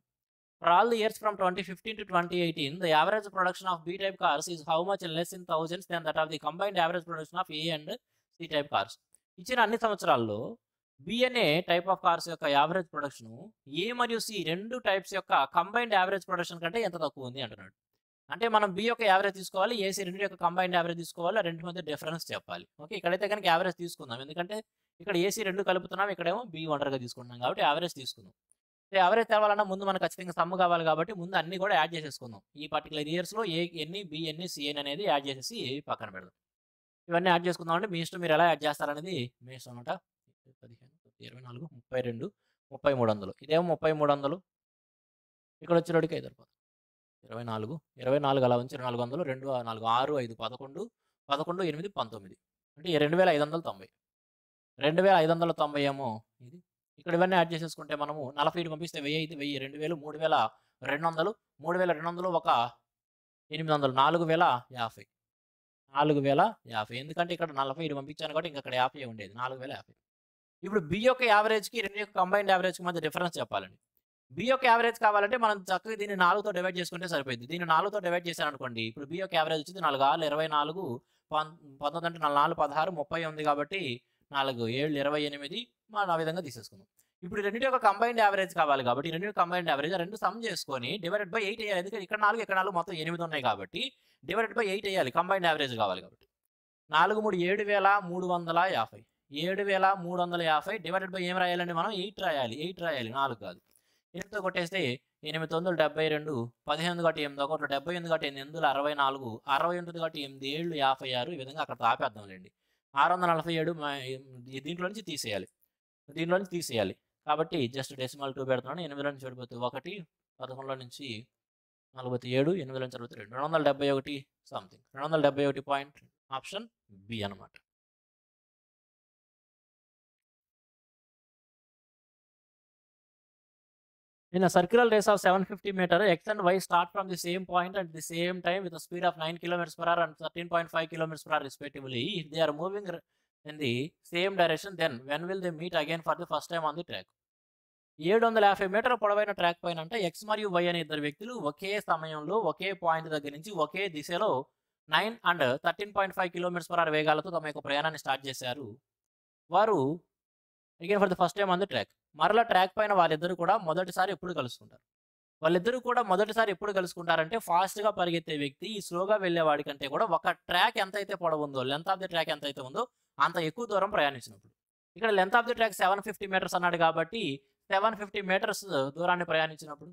For all the years from 2015 to 2018, the average production of B type cars is how much less in thousands than that of the combined average production of A and C type cars. ఇచ్చిన అన్ని సంవత్సరాల్లో బి అనే టైప్ ఆఫ్ కార్స్ యొక్క యావరేజ్ ప్రొడక్షన్ ఏ మరియు సి 2 టైప్స్ యొక్క కంబైన్డ్ యావరేజ్ ప్రొడక్షన్ కంటే ఎంత తక్కువ ఉంది అంటున్నాడు. అంటే మనం బి యొక్క యావరేజ్ తీసుకోవాలి, ఏసీ 2 యొక్క కంబైన్డ్ యావరేజ్ తీసుకోవాలి, ఆ 2 మధ్య డిఫరెన్స్ చెప్పాలి. ఓకే. ఇక్కడైతే కనుక యావరేజ్ తీసుకుందాం, ఎందుకంటే ఇక్కడ ఏసీ 2 కలుపుతున్నాం, ఇక్కడేమో బి ఒంటరిగా తీసుకుంటున్నాం కాబట్టి యావరేజ్ తీసుకుందాం. యావరేజ్ తేవాలన్నా ముందు మనకు ఖచ్చితంగా సమ్ కావాలి కాబట్టి ముందు అన్ని కూడా యాడ్ చేసేసుకుందాం. ఈ పర్టికులర్ ఇయర్స్లో ఏ ఎన్ని, బి ఎన్ని, సి ఎన్ని అనేది యాడ్ చేసేసి పక్కన పెడదాం. ఇవన్నీ యాడ్ చేసుకుందాం అంటే మీ ఇష్టం, మీరు ఎలా యాడ్ చేస్తారనేది మీ ఇష్టం అనమాట. 15, 24, 32, 3300. ఇదేమో 3300, ఇక్కడ వచ్చేటికి 5 24, 24 అలా ఉంచి 2400, 2, 4, 6, 5, 11, 11, 8, 19 అంటే 2590. 2590 ఏమో ఇది. ఇక్కడ ఇవన్నీ యాడ్ చేసేసుకుంటే మనము 40 పంపిస్తే 1000 అయితే 1000, 2000, 3200, 3200 ఒక 800, 4050. 4050 ఎందుకంటే ఇక్కడ 40 పంపించాను కాబట్టి ఇంకా అక్కడ 50 ఉండేది, 4050. ఇప్పుడు బి యొక్క యావరేజ్కి 2 యొక్క కంబైన్డ్ యావరేజ్కి మధ్య డిఫరెన్స్ చెప్పాలండి. బి యొక్క యావరేజ్ కావాలంటే మనం చక్కగా దీన్ని 4తో డివైడ్ చేసుకుంటే సరిపోయింది. దీన్ని 4తో డివైడ్ చేశాను అనుకోండి, ఇప్పుడు బి యొక్క యావరేజ్ వచ్చింది 4 6 24, 19 అంటే 4 16, 30 ఉంది కాబట్టి 4 7 28 మనం ఆ విధంగా తీసేసుకుందాం. ఇప్పుడు 2 యొక్క కంబైన్డ్ యావరేజ్ కావాలి కాబట్టి 2 యొక్క కంబైన్డ్ యావరేజ్ 2 సమ్ చేసుకొని డివైడెడ్ బై 8 వేయాలి. ఎందుకంటే ఇక్కడ 4 ఇక్కడ 4 మొత్తం 8 ఉన్నాయి కాబట్టి డివైడెడ్ బై 8 వేయాలి. కంబైన్డ్ యావరేజ్ కావాలి కాబట్టి 4 3 7350. 7350 డివైడెడ్ బై ఏం రాయాలండి మనం? 8 రాయాలి. 8 రాయాలి, 4 కాదు. 8తో కొట్టేస్తే 8,972, 15 కాబట్టి 8 ఒకటి 78 కాబట్టి 8 64, 68 కాబట్టి 8 7 56. ఈ విధంగా అక్కడ ఆపేద్దాంలేండి. 647 దీంట్లో నుంచి తీసేయాలి, దీంట్లో నుంచి తీసేయాలి కాబట్టి జస్ట్ డెసిమల్ 2 పెడుతున్నాను. 8 నుంచి చెడిపోతే 1, 11 నుంచి 47, 8 నుంచి 42, 271 సంథింగ్. 271 పాయింట్ ఆప్షన్ బి అనమాట. In a circular race of 750 meters, X and Y start from the same point at the same time with a speed of 9 km/h and 13.5 km/h respectively. If they are moving in the same direction, then when will they meet again for the first time on the track? 750 మీటర్ల పొడవైన ట్రాక్ పైన అంటే ఎక్స్ మరియు వై అనే ఇద్దరు వ్యక్తులు ఒకే సమయంలో ఒకే పాయింట్ దగ్గర నుంచి ఒకే దిశలో 9 and 13.5 km/h వేగాలతో తమ యొక్క ప్రయాణాన్ని స్టార్ట్ చేశారు. వారు again for the first time on the track. మరలా ట్రాక్ పైన వాళ్ళిద్దరు కూడా మొదటిసారి ఎప్పుడు కలుసుకుంటారు? వాళ్ళిద్దరూ కూడా మొదటిసారి ఎప్పుడు కలుసుకుంటారంటే ఫాస్ట్గా పరిగెత్తే వ్యక్తి ఈ స్లోగా వెళ్ళే వాడి కంటే కూడా ఒక ట్రాక్ ఎంత అయితే పొడవు ఉందో, లెంత్ ఆఫ్ ది ట్రాక్ ఎంత అయితే ఉందో అంత ఎక్కువ దూరం ప్రయాణించినప్పుడు. ఇక్కడ length of the track 750 metres అన్నాడు కాబట్టి 750 మీటర్స్ దూరాన్ని ప్రయాణించినప్పుడు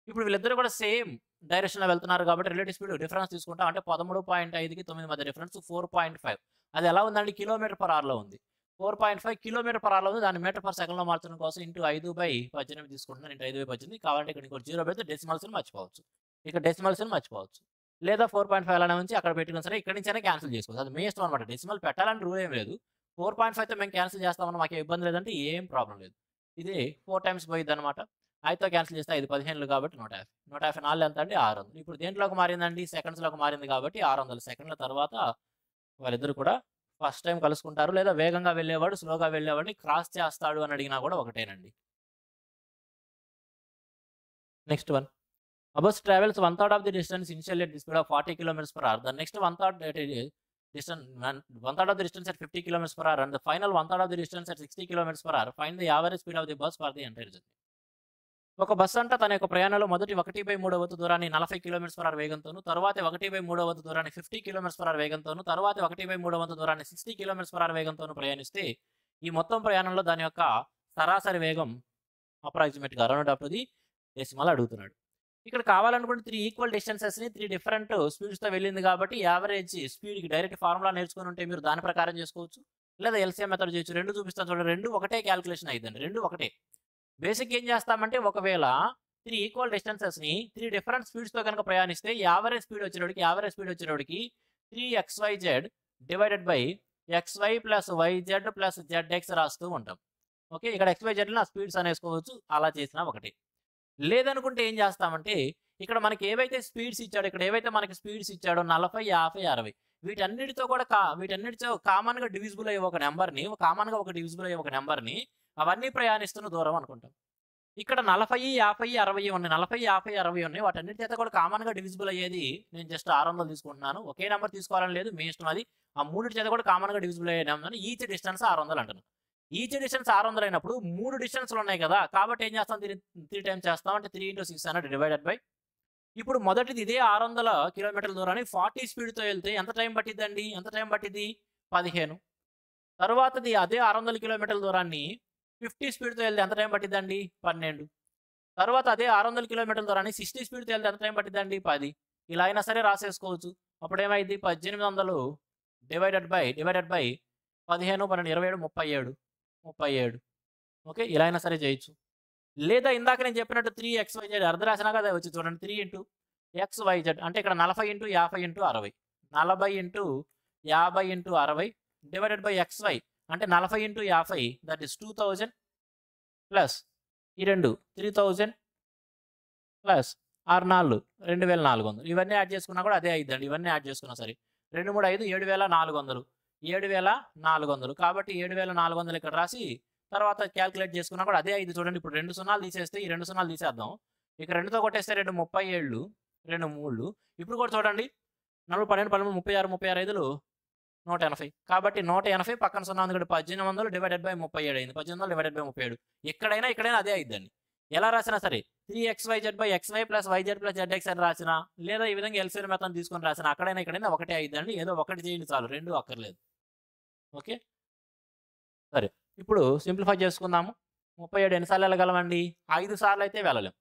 ఇప్పుడు వీళ్ళిద్దరు కూడా సేమ్ డైరెక్షన్లో వెళ్తున్నారు కాబట్టి రిలేటివ్ స్పీడ్ డిఫరెన్స్ తీసుకుంటాం అంటే 13.5కి 9 మధ్య డిఫరెన్స్ 4.5. అది ఎలా ఉందండి? km/hలో ఉంది. 4.5 km/hలో ఉంది. దాన్ని మీటర్/సెకండ్లో మార్చడం కోసం ఇంటూ 5/18 తీసుకుంటున్నాను. ఇంటూ 5/18 కావాలంటే ఇక్కడ ఇంకోటి 0 పెడితే డెసిమల్స్ని మర్చిపోవచ్చు, ఇక్కడ డెసిమల్స్ని మర్చిపోవచ్చు. లేదా 4.5 అలానే ఉంచి అక్కడ పెట్టుకున్నా సరే ఇక్కడి నుంచైనా క్యాన్సిల్ చేసుకోవచ్చు. అది మీ ఇష్టం అనమాట. డెసిమల్ పెట్టాలని రూల్ ఏం లేదు. 4.5తో మేము క్యాన్సిల్ చేస్తామన్నా మాకు ఇబ్బంది లేదంటే ఏం ప్రాబ్లం లేదు. ఇది 4 టైమ్స్ పోయిద్ది అనమాట. 5తో క్యాన్సిల్ చేస్తే 5 15 కాబట్టి 150. 150 4 ఎంత అండి? 600. ఇప్పుడు దేంట్లోకి మారిందండి? సెకండ్స్లోకి మారింది కాబట్టి 600 సెకండ్ల తర్వాత వాళ్ళిద్దరు కూడా ఫస్ట్ టైం కలుసుకుంటారు. లేదా వేగంగా వెళ్ళేవాడు స్లోగా వెళ్ళేవాడిని క్రాస్ చేస్తాడు అని అడిగినా కూడా ఒకటేనండి. Next one. A bus travels 1/3 of the distance initially at the speed of 40 km/h. The next 1/3 distance, 1/3 of the distance at 50 km/h and the final 1/3 of the distance at 60 km/h. Find the average speed of the bus for the entire journey. ఒక బస్సు అంట తన యొక్క ప్రయాణంలో మొదటి 1/3 వంతు దూరాన్ని 40 km/h వేగంతోను, తర్వాత 1/3 వంతు దూరాన్ని 50 km/h వేగంతోను, తర్వాత 1/3 వంతు దూరాన్ని 60 km/h వేగంతోను ప్రయాణిస్తే ఈ మొత్తం ప్రయాణంలో దాని యొక్క సరాసరి వేగం అప్రాక్సిమేట్గా రౌండ్ అప్ ది డెసిమల్ అడుగుతున్నాడు. ఇక్కడ కావాలనుకుంటే 3 ఈక్వల్ డిస్టెన్సెస్ని 3 డిఫరెంట్ స్పీడ్స్తో వెళ్ళింది కాబట్టి యావరేజ్ స్పీడ్కి డైరెక్ట్ ఫార్ములా నేర్చుకుని ఉంటే మీరు దాని ప్రకారం చేసుకోవచ్చు, లేదా ఎల్సీఎం మెథడ్ చేయొచ్చు. రెండు చూపిస్తాను చూడండి, రెండు ఒకటే క్యాలిక్యులేషన్ అయ్యిందండి, రెండు ఒకటే. బేసిక్ ఏం చేస్తామంటే ఒకవేళ 3 ఈక్వల్ డిస్టెన్సెస్ని 3 డిఫరెంట్ స్పీడ్స్తో కనుక ప్రయాణిస్తే యావరేజ్ స్పీడ్ వచ్చేటోడికి 3xyz divided by xy plus yz plus zx రాస్తూ ఉంటాం. ఓకే, ఇక్కడ xyz ఆ స్పీడ్స్ అనేసుకోవచ్చు, అలా చేసినా ఒకటి. లేదనుకుంటే ఏం చేస్తామంటే ఇక్కడ మనకి ఏవైతే స్పీడ్స్ ఇచ్చాడో, ఇక్కడ ఏవైతే మనకి స్పీడ్స్ ఇచ్చాడో 40, 50, 60 వీటన్నిటితో కూడా వీటన్నిటితో కామన్గా డివిజిబుల్ అయ్యే ఒక నెంబర్ని, కామన్గా ఒక డివిజిబుల్ అయ్యే ఒక నెంబర్ని అవన్నీ ప్రయాణిస్తున్న దూరం అనుకుంటాం. ఇక్కడ 40, 50, 60 ఉన్నాయి, 40, 50, 60 ఉన్నాయి. వాటన్నిటి చేత కూడా కామన్గా డివిజిబుల్ అయ్యేది నేను జస్ట్ 600 తీసుకుంటున్నాను. ఒకే నెంబర్ తీసుకోవాలని లేదు, మీ ఇష్టం అది. ఆ మూడింటి చేత కూడా కామన్గా డివిజిబుల్ అయ్యే నెంబర్ ఈచ్ డిస్టెన్స్ 600 అంటున్నాను. ఈచ్ డిస్టెన్స్ 600 అయినప్పుడు 3 డిస్టెన్స్లు ఉన్నాయి కదా, కాబట్టి ఏం చేస్తాం, దీన్ని 3 టైమ్స్ చేస్తాం, అంటే 3 × 600 డివైడెడ్ బై. ఇప్పుడు మొదటిది ఇదే 600 కిలోమీటర్ల దూరాన్ని 40 స్పీడ్తో వెళ్తే ఎంత టైం పట్టిద్దండి, 15. తర్వాతది అదే 600 కిలోమీటర్ల దూరాన్ని 50 స్పీడ్తో వెళ్తే ఎంత టైం పట్టిద్దండి, 12. తర్వాత అదే 600 కిలోమీటర్ల దూరాన్ని 60 స్పీడ్తో వెళ్తే ఎంత టైం పట్టిద్దండి, 10. ఇలా అయినా సరే రాసేసుకోవచ్చు. అప్పుడు ఏమైంది, 1800 డివైడెడ్ బై 15, 12, 27, 37. ఓకే, ఇలా అయినా సరే చేయొచ్చు. లేదా ఇందాక నేను చెప్పినట్టు 3xyz అర్ధ రాసినా కదా వచ్చి చూడండి, 3 × xyz అంటే ఇక్కడ 40 × 50 × 60, 40 × 50 × 60 డివైడెడ్ బై xy అంటే 40 × 50 దట్ ఈస్ 2000 ప్లస్ ఈ 3000 ప్లస్ 6 2400. ఇవన్నీ యాడ్ చేసుకున్నా కూడా అదే అయిద్దండి, ఇవన్నీ యాడ్ చేసుకున్నా సరే 2 3 5 7400, 7400. కాబట్టి 7400 ఇక్కడ రాసి తర్వాత క్యాల్కులేట్ చేసుకున్నా కూడా అదే అయింది. చూడండి, ఇప్పుడు 2 సున్నాలు తీసేస్తే ఈ 2 సున్నాలు తీసేద్దాం, ఇక 2తో కొట్టేస్తే 2 37, 2 3. ఇప్పుడు కూడా చూడండి, 4 12 13 36 35 180. కాబట్టి 180 పక్కన 0 ఉంది, 1800 డివైడెడ్ బై 37 అయింది, 1800 డివైడెడ్ బై 37. ఎక్కడైనా అదే అయిద్దండి. ఎలా రాసినా సరే 3xyz by xy plus yz plus zx అని రాసినా, లేదా ఈ విధంగా ఎల్సీఎం మెథడ్ తీసుకొని రాసినా అక్కడైనా ఒకటే అయిద్దండి. ఏదో ఒకటి చేయండి చాలు, రెండు అక్కర్లేదు. ఓకే, సరే ఇప్పుడు సింప్లిఫై చేసుకుందాము. 37 ఎన్నిసార్లు వెళ్ళగలమండి, 5 సార్లు అయితే వెళ్ళలేము.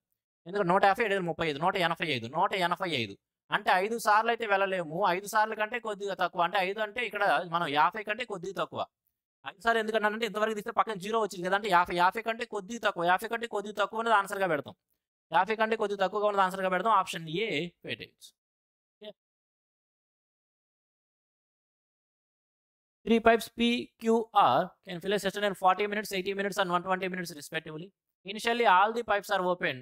ఎందుకంటే 150 35, 185, 185 అంటే 5 సార్లు అయితే వెళ్ళలేము. 5 సార్లు కంటే కొద్దిగా తక్కువ, అంటే 5 అంటే ఇక్కడ మనం 50 కంటే కొద్దిగా తక్కువ. 5 సార్లు ఎందుకంటే ఇంతవరకు తీస్తే పక్కన 0 వచ్చింది కదా, అంటే 50 కంటే కొద్దిగా తక్కువ, 50 కంటే కొద్దిగా తక్కువ అనేది ఆన్సర్గా పెడతాం. 50 కంటే కొద్దిగా తక్కువగా ఉన్నది ఆన్సర్గా పెడతాం, ఆప్షన్ ఏ పెట్టేయచ్చు. 3 pipes P, Q, R can fill a session in 40 minutes, 80 minutes and 120 minutes respectively. Initially, all the pipes are open.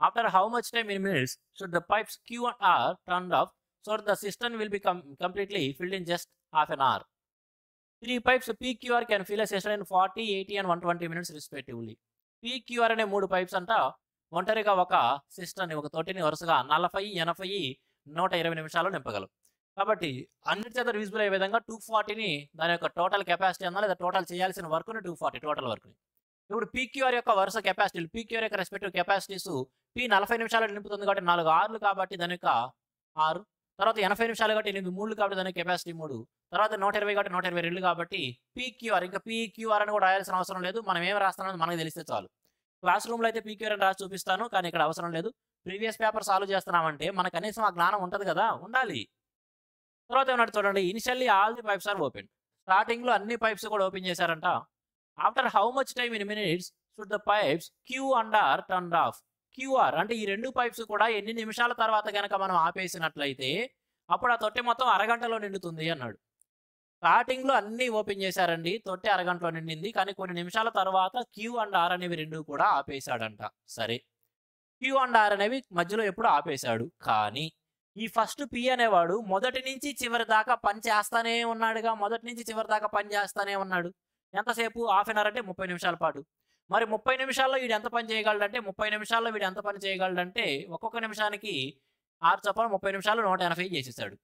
After how much time in minutes should the pipes Q and R turned off so that the system will be completely filled in just half an hour? 3 pipes P, Q, R can fill a session in 40, 80 and 120 minutes respectively. P, Q, R అనే 3 pipes అంట ఒంటరిగా ఒక సిస్టమ్ని, ఒక తొట్టిని వరుసగా 40, 80, 120 నిమిషాలు నింపగలవు. కాబట్టి అన్నిటి చేత రివిజిబుల్ అయ్యే విధంగా 240ని దాని యొక్క టోటల్ కెపాసిటీ అన్నా, లేదా టోటల్ చేయాల్సిన వర్క్ని 240 టోటల్ వర్క్ని. ఇప్పుడు పీక్యూఆర్ యొక్క వరుస కెపాసిటీలు, పీక్యూఆర్ యొక్క రెస్పెక్టివ్ కెపాసిటీస్, పీ 40 నిమిషాలు నింపుతుంది కాబట్టి 4 6లు కాబట్టి దాని యొక్క 6, తర్వాత 80 నిమిషాలు కాబట్టి 8 3లు కాబట్టి దాని కెపాసిటీ 3, తర్వాత 120 కాబట్టి 122 కాబట్టి పీక్యూఆర్. ఇంకా పీక్యూఆర్ అని కూడా రాయాల్సిన అవసరం లేదు, మనం ఏం రాస్తామని మనకు తెలిస్తే చాలు. క్లాస్ రూమ్లో అయితే పీక్యూఆర్ అని రాసి చూపిస్తాను, కానీ ఇక్కడ అవసరం లేదు. ప్రీవియస్ పేపర్ సాల్వ్ చేస్తున్నామంటే మనకు కనీసం ఆ జ్ఞానం ఉంటుంది కదా, ఉండాలి. తర్వాత ఏమన్నా చూడండి, initially all the pipes are open. స్టార్టింగ్లో అన్ని పైప్స్ కూడా ఓపెన్ చేశారంట. After how much time in minutes should the pipes Q and R turned off. Q R అంటే ఈ 2 పైప్స్ కూడా ఎన్ని నిమిషాల తర్వాత కనుక మనం ఆపేసినట్లయితే అప్పుడు ఆ తొట్టె మొత్తం అరగంటలో నిండుతుంది అన్నాడు. స్టార్టింగ్లో అన్నీ ఓపెన్ చేశారండి, తొట్టె అరగంటలో నిండింది, కానీ కొన్ని నిమిషాల తర్వాత క్యూ అండ్ ఆర్ అనేవి 2 కూడా ఆపేశాడంట. సరే, క్యూ అండ్ ఆర్ అనేవి మధ్యలో ఎప్పుడు ఆపేశాడు, కానీ ఈ ఫస్ట్ పి అనేవాడు మొదటి నుంచి చివరి దాకా పని చేస్తానే ఉన్నాడుగా, మొదటి నుంచి చివరి దాకా పని చేస్తానే ఉన్నాడు. ఎంతసేపు, హాఫ్ అన్ అవర్ అంటే 30 నిమిషాల పాటు. మరి 30 నిమిషాల్లో వీడు ఎంత పని చేయగలడంటే, 30 నిమిషాల్లో వీడు ఎంత పని చేయగలడంటే ఒక్కొక్క నిమిషానికి 6 చొప్పున 30 నిమిషాలు 180 చేసేసాడు.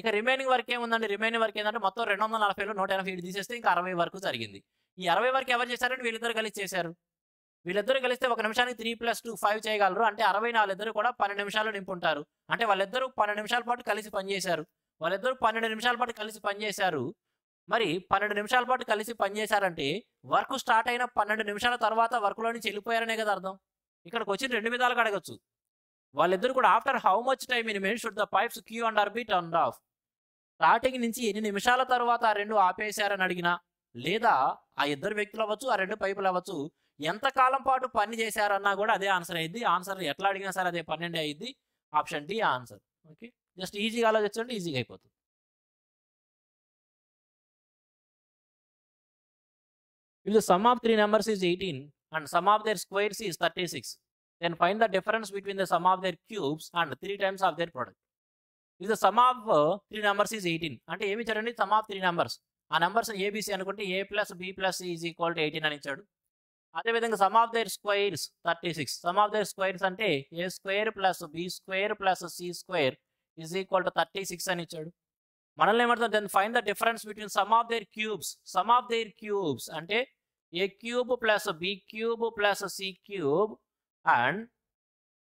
ఇక రిమైనింగ్ వర్క్ ఏముందండి, రిమైనింగ్ వర్క్ ఏంటంటే మొత్తం 240లో 180 తీసేస్తే ఇంకా 60 వరకు జరిగింది. ఈ 60 వరకు ఎవరు చేశారంటే వీళ్ళిద్దరు కలిసి చేశారు. వీళ్ళిద్దరు కలిస్తే ఒక నిమిషానికి 3 + 2 5 చేయగలరు, అంటే 60 వాళ్ళిద్దరు కూడా 12 నిమిషాలు నింపుంటారు. అంటే వాళ్ళిద్దరూ 12 నిమిషాల పాటు కలిసి పనిచేశారు. వాళ్ళిద్దరూ 12 నిమిషాల పాటు కలిసి పనిచేశారు. మరి 12 నిమిషాల పాటు కలిసి పనిచేశారంటే వర్క్ స్టార్ట్ అయిన 12 నిమిషాల తర్వాత వర్క్లో నుంచి వెళ్ళిపోయారనే కదా అర్థం. ఇక్కడికి వచ్చి 2 విధాలుగా అడగచ్చు. వాళ్ళిద్దరు కూడా after how much time in main should the pipes Q and R be turned off. Starting నుంచి ఎన్ని నిమిషాల తర్వాత ఆ రెండు ఆపేశారని అడిగినా, లేదా ఆ ఇద్దరు వ్యక్తులు అవ్వచ్చు, ఆ రెండు పైపులు అవ్వచ్చు, ఎంత కాలం పాటు పని చేశారన్నా కూడా అదే ఆన్సర్ అయ్యింది. ఆన్సర్ ఎట్లా అడిగినా సరే అదే 12 అయ్యింది. Option D answer. Okay, just ఈజీగా ఆలోచించండి, ఈజీగా అయిపోతుంది. If the sum of three numbers is 18 and sum of their squares is 36, then find the difference between the sum of their cubes and 3 times of their product. If the sum of three numbers is 18, అంటే ఏమి ఇచ్చారండి? Sum of three numbers. ఆ నెంబర్స్ ఏబిసి అనుకుంటే A plus B plus C is equal to 18 అని ఇచ్చాడు. అదేవిధంగా sum of their squares 36. Sum of their squares అంటే A square plus B square plus C square is equal to 36 అని ఇచ్చాడు. మనల్ని ఏమంటారు? Then find the difference between sum of their cubes. Sum of their cubes అంటే A cube plus B cube plus C cube and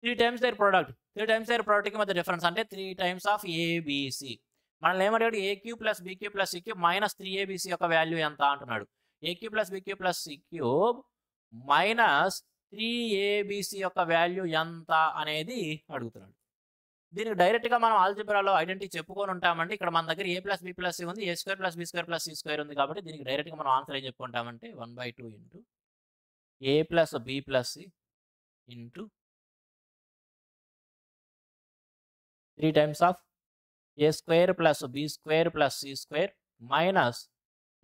3 times their product. 3 times their product కి మధ్య డిఫరెన్స్ అంటే 3 times ఆఫ్ ఏబిసి. మనల్ని ఏమంటాడు? A cube plus B cube plus C cube minus 3abc యొక్క వాల్యూ ఎంత అంటున్నాడు. A cube plus B cube plus C cube minus 3abc యొక్క వాల్యూ ఎంత అనేది అడుగుతున్నాడు. దీనికి డైరెక్ట్గా మనం ఆల్జిబ్రాలో ఐడెంటిటీ చెప్పుకొని ఉంటామండి. ఇక్కడ మన దగ్గర A plus B plus C ఉంది, A square plus B square plus C square ఉంది. కాబట్టి దీనికి డైరెక్ట్గా మనం ఆన్సర్ ఏం చెప్పుకుంటామంటే 1/2 into A plus B plus C into 3 times of A square plus B square plus C square minus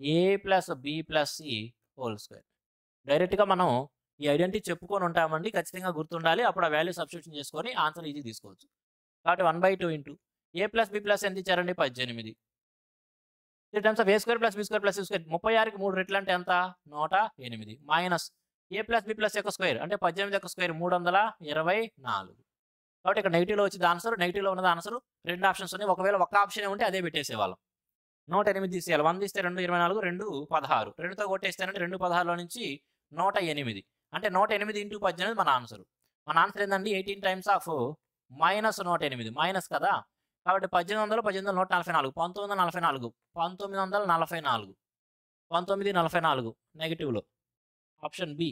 A plus B plus C whole square. డైరెక్ట్గా మనం ఈ ఐడెంటిటీ చెప్పుకొని ఉంటామండి, ఖచ్చితంగా గుర్తుండాలి. అప్పుడు ఆ వాల్యూ సబ్స్టిట్యూషన్ చేసుకొని ఆన్సర్ ఈజీ తీసుకోవచ్చు. కాబట్టి 1/2 into A plus B plus ఎంత ఇచ్చారండి? 18. 3 times of A square plus B square plus C square 36కి 3 రెట్లు అంటే ఎంత? 108 minus A plus B plus యొక్క స్క్వేర్ అంటే 18 యొక్క స్క్వేర్ 324. కాబట్టి ఇక్కడ నెగిటివ్లో వచ్చింది ఆన్సర్. నెగిటివ్లో ఉన్నది ఆన్సర్. 2 ఆప్షన్స్ ఉన్నాయి. ఒకవేళ ఒక ఆప్షన్ ఉంటే అదే పెట్టేసేవాళ్ళం. 108 తీసేయాలి. 100 తీస్తే 2 24, 2 16. 2తో కొట్టేస్తేనంటే 2 16లో నుంచి 108 అంటే 108 ఇంటూ 18 మన ఆన్సర్. మన ఆన్సర్ ఏంటండి? 18 times ఆఫ్ మైనస్ 108 మైనస్ కదా. కాబట్టి 1800 144 1944 1944 1944 నెగిటివ్లో ఆప్షన్ బి